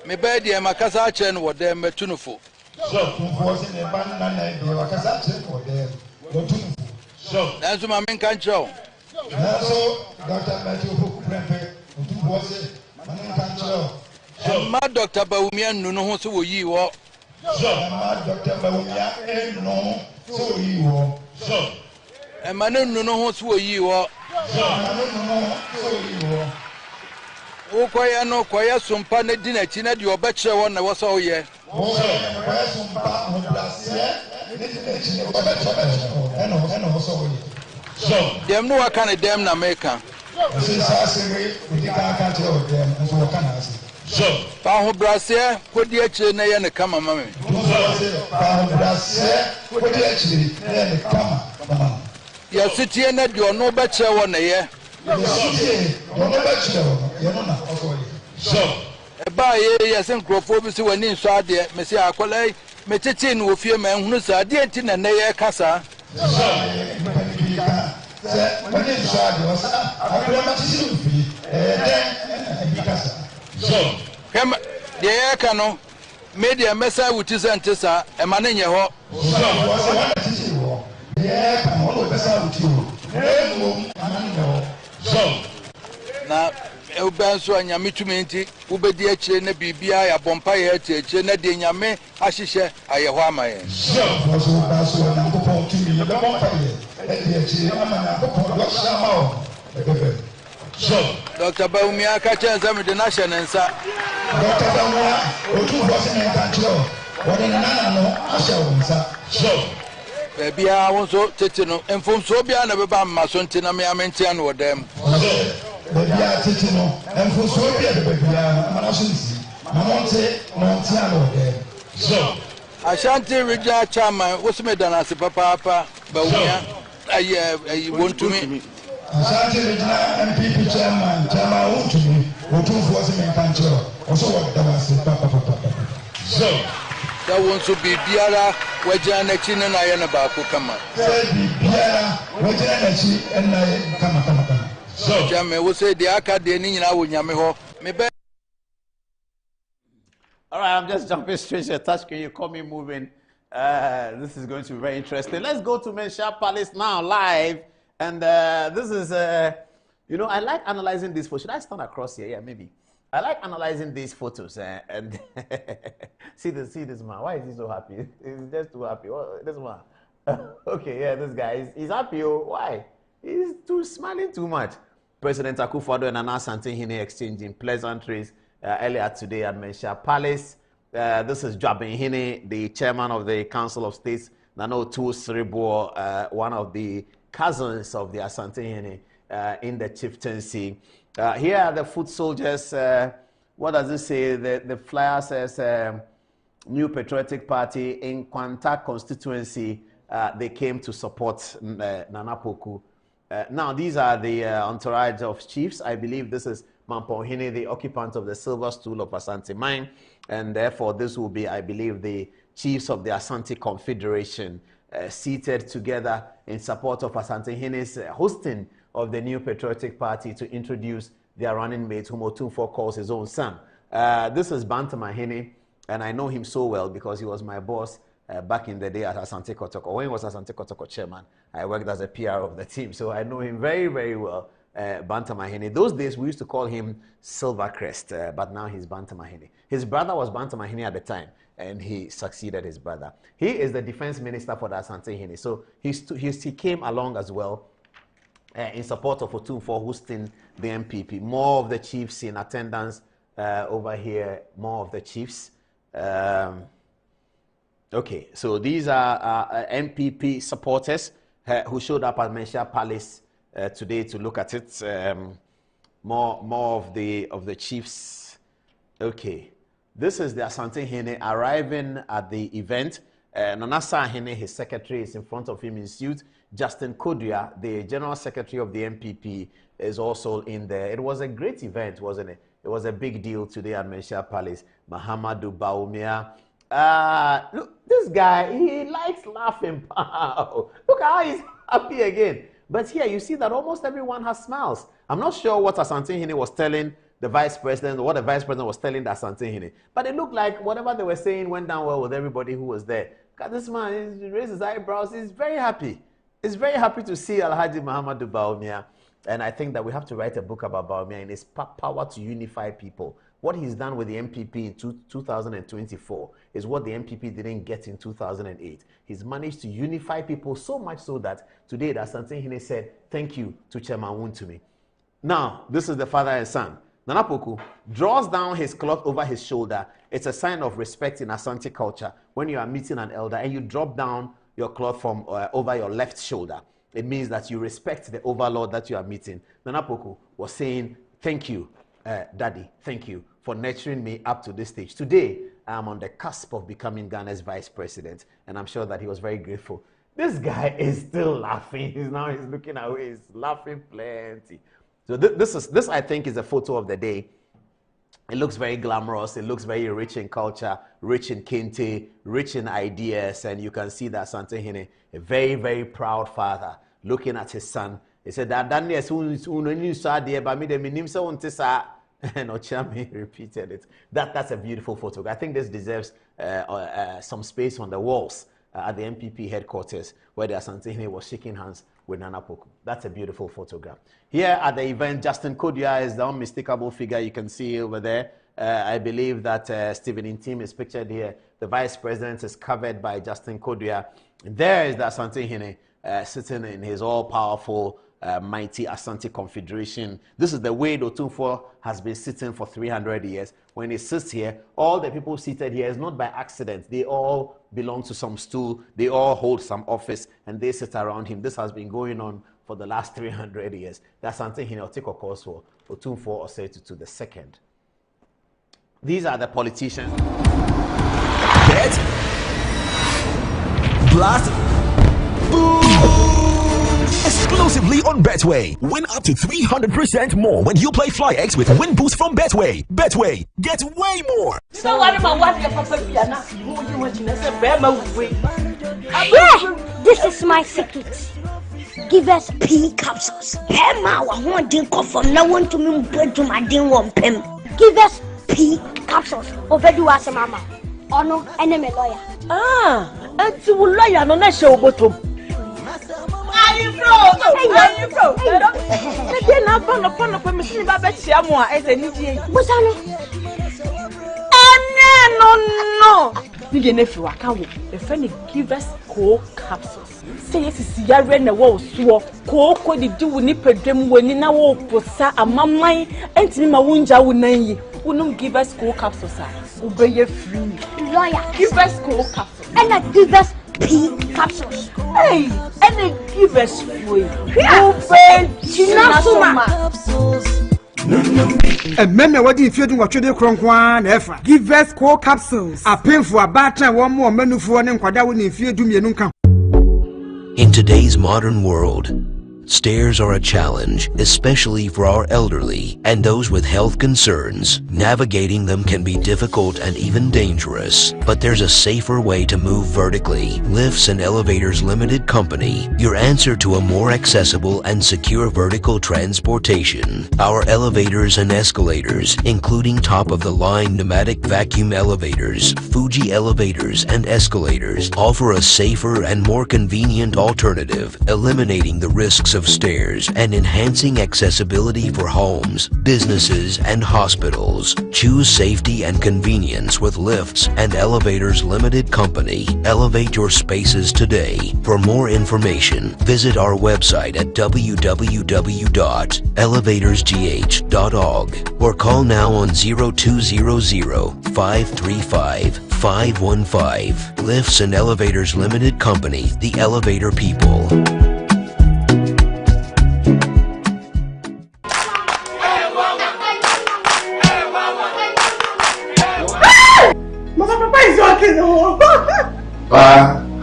Me bedi e makasa ache no wode metunufo. Nanso ma men kan chiro. Nanso Dr. Matthew Opoku Prempeh otubo man kan chiro. Ma Dr. Bawumia nunu ho so woyi wo. Ma Dr. Bawumia enu so woyi wo. Ma nunu ho so woyi wo. Okoya no koya sumpa ne di na chi na de obekire won na woso oye. Koya sumpa ho blase ne di na chi ne obekire eno woso oye. Dem no waka ne dem na meka. Pa ho brase kodi akire na ye ne kama mama. Ya sitie na de ono ba kire wo ne ye. Eba ye sen krofo bi se wani nso ade me se akola me tete no ofie ma ehunu sa ade enti na ne ye kasa. Kema de ye ka no media mesa wuti sente sa e ma ne nye ho. Na eba nso anyame tumi nti ubedi akire na bibia ya bompa ye akire na de nyame ahyehye ayeho amaye. Dr. Baumia ka chenza mi de na hyenensa. Dr. Baumia otu boss na kancho wode nana no ahye wonsa. Bia wonso tete no enfomso bia na beba maso nti na me amentia no wodam. Bia tete no enfomso bia de bia mana so nsi. Mamonte montia no wodam. Ashanti Regional Chairman wosme dana se papa Baumia ayi wontumi. Ashanti Regional MPP Chairman wontumi otumfo se men kancho oso wodam se papa. Da wonso bibiara wajana na chi na ye na ba ko kama. Bibiara wajana na chi na ye kama. Jame wo say the aka de ni nyina wo nyame ho. Me be. All right, I'm just jumping straight to the touch screen. You call me moving. This is going to be very interesting. Let's go to Manhyia Palace now, live. And this is, you know, I like analyzing this photo. Should I stand across here? Yeah, maybe. I like analyzing these photos and see this man. Why is he so happy? He's just too happy. Oh, this man. Okay, yeah, this guy he's happy. Oh, why? He's smiling too much. President Akufo-Addo and Nana Asante-Hene exchanging pleasantries earlier today at Manhyia Palace. This is Debunking, the chairman of the Council of States, Nana Otu-Siribour, one of the cousins of the Asante-Hene in the chieftaincy. Here are the foot soldiers. What does it say? The flyer says New Patriotic Party in Kwanta constituency. They came to support Nana Poku. Now, these are the entourage of chiefs. I believe this is Mampohene, the occupant of the silver stool of Asante Mine. And therefore, this will be, I believe, the chiefs of the Asante Confederation seated together in support of Asante-Hene's hosting of the New Patriotic Party to introduce their running mate, whom Otumfuo calls his own son. This is Bantama-Hene, and I know him so well because he was my boss back in the day at Asante Kotoko. When he was Asante Kotoko chairman, I worked as a PR of the team, so I know him very, very well, Bantama-Hene. Those days, we used to call him Silvercrest, but now he's Bantama-Hene. His brother was Bantama-Hene at the time, and he succeeded his brother. He is the defense minister for the Asante-Hene, so he came along as well in support of Otumfuo hosting the MPP. More of the chiefs in attendance over here, more of the chiefs. Okay, so these are MPP supporters who showed up at Manhyia Palace today to look at it. More of the chiefs. Okay, this is the Asante-Hene arriving at the event. Nana Asante-Hene, his secretary, is in front of him in suit. Justin Kodua, the general secretary of the MPP, is also in there. It was a great event, wasn't it? It was a big deal today at Manhyia Palace. Mahamadou Bawumia. Look, this guy, he likes laughing. Look how he's happy again. But here you see that almost everyone has smiles. I'm not sure what Asante-Hene was telling the vice president, or what the vice president was telling the Asante-Hene. But it looked like whatever they were saying went down well with everybody who was there. God, this man, he raised his eyebrows. He's very happy. He's very happy to see Alhaji Mahamadou Bawumia. And I think that we have to write a book about Bawumia and his power to unify people. What he's done with the MPP in 2024 is what the MPP didn't get in 2008. He's managed to unify people so much so that today the Asante-Hene said, thank you to Chairman Wontumi. Now, this is the father and son. Nana Poku draws down his cloth over his shoulder. It's a sign of respect in Asante culture when you are meeting an elder and you drop down your cloth from over your left shoulder. it means that you respect the overlord that you are meeting. Nana Poku was saying, thank you, Daddy, thank you for nurturing me up to this stage. Today, I'm on the cusp of becoming Ghana's vice president, and I'm sure that he was very grateful. This guy is still laughing. He's looking away. He's laughing plenty. So this I think is a photo of the day. It looks very glamorous. It looks very rich in culture, rich in kente, rich in ideas, and you can see that Asante Hene, a very, very proud father, looking at his son. He said that Daniel and Ochami repeated it. That's a beautiful photo. I think this deserves some space on the walls at the MPP headquarters where the Asante Hene was shaking hands with Nana Poku. That's a beautiful photograph. Here at the event, Justin Kodua is the unmistakable figure you can see over there. I believe that Stephen Intim is pictured here. The vice president is covered by Justin Kodua. There is the Asante Hene sitting in his all-powerful, mighty Asante Confederation. This is the way Otumfuo has been sitting for 300 years. When he sits here, all the people seated here is not by accident. They all belong to some stool. They all hold some office, and they sit around him. This has been going on for the last 300 years. That's something he'll take a course for Otumfuo Osei-Tutu II. These are the politicians. Bet. Blast. Boom. Exclusively on Betway. Win up to 300% more when you play FlyX with Win Boost from Betway. Betway, get way more. Yeah, this is my secret. Give us P capsules. Emma, I want to go from now on to me to my ding one pen. Give us P capsules. Over do us, Mama. Oh no, enemy lawyer. It's a lawyer, no, that's your bottom. Are you bro? Are you bro? Then I'm upon a machine about Siamwa as a Niji. What's no. You nephew, I can't. The friend give us coal capsules. Say yes, is Yarren the wall, swore. Coal did do nip a dream when in our posa a mamma and me my wounja will not give us coal capsules. Obey your free lawyer. Give us coal capsules. And I give us P capsules. Hey, and they give us free. Obey Chinasuma. And men what if you do what you do ever. Give us core capsules. A painful a batter one more menu for one and quadawin if you do me nunca. In today's modern world, stairs are a challenge, especially for our elderly and those with health concerns. Navigating them can be difficult and even dangerous, but there's a safer way to move vertically. Lifts and Elevators Limited Company, your answer to a more accessible and secure vertical transportation. Our elevators and escalators, including top-of-the-line pneumatic vacuum elevators, Fuji elevators and escalators, offer a safer and more convenient alternative, eliminating the risks of stairs and enhancing accessibility for homes, businesses, and hospitals. Choose safety and convenience with Lifts and Elevators Limited Company. Elevate your spaces today. For more information, visit our website at www.elevatorsgh.org or call now on 0200-535-515. Lifts and Elevators Limited Company, the elevator people.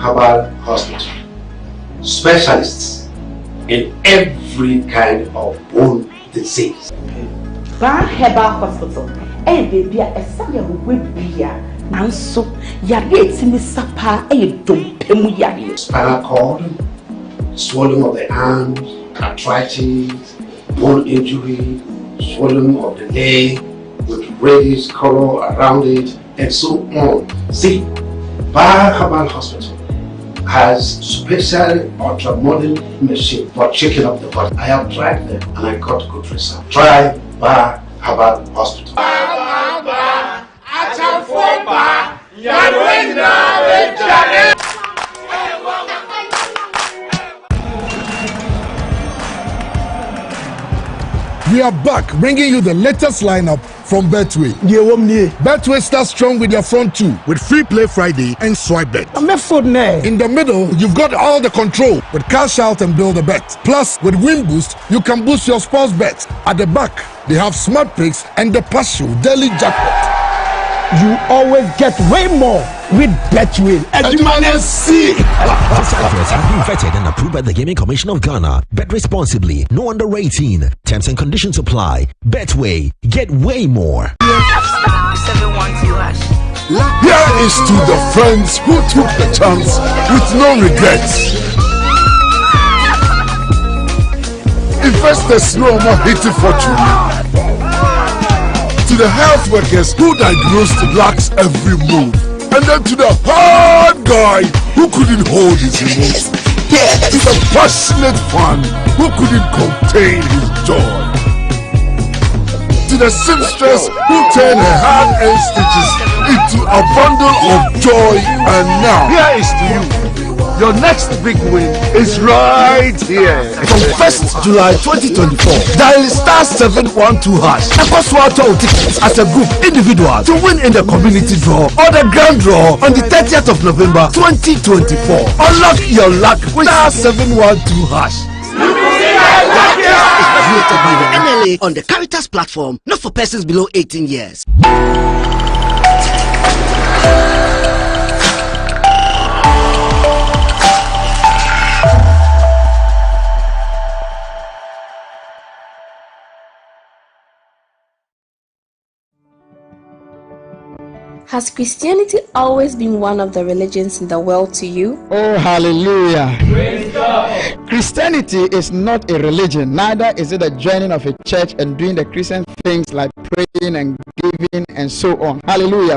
Herbal Hospital. Specialists in every kind of bone disease. Herbal Hospital. Baby, a son of Wibia. Nanso, Yagate in the Sapa, spinal cord, swelling of the arms, arthritis, bone injury, swelling of the leg with reddish color around it, and so on. See, Herbal Hospital has special ultra-modern machine for checking up the body. I have tried them and I got good results. Try Herbal Hospital. We are back, bringing you the latest lineup from Betway. Betway starts strong with their front two, with Free Play Friday and Swipe Bet. In the middle, you've got all the control with Cash Out and Build a Bet. Plus, with Win Boost, you can boost your sports bet. At the back, they have Smart Picks and the Partial Daily Jackpot. You always get way more with Betway. These offers have been vetted and approved by the Gaming Commission of Ghana. Bet responsibly. No under 18. Terms and conditions apply. Betway. Get way more. Here is to the friends who took the chance with no regrets. Investors no more hated fortune. To the health workers who diagnosed lacks every move. And then to the hard guy who couldn't hold his emotions. To the passionate fan who couldn't contain his joy. To the seamstress who turned her hand-earned stitches into a bundle of joy. And now, here is to you. Your next big win is right here. From 1st July 2024, dial *712# and Coswato tickets as a group individual to win in the community draw or the grand draw on the 30th of November 2024. Unlock your luck with *712#. Created by the NLA on the Caritas platform, not for persons below 18 years. Has Christianity always been one of the religions in the world to you? Oh, hallelujah. Praise God. Christianity is not a religion, neither is it a joining of a church and doing the Christian things like praying and giving and so on. Hallelujah.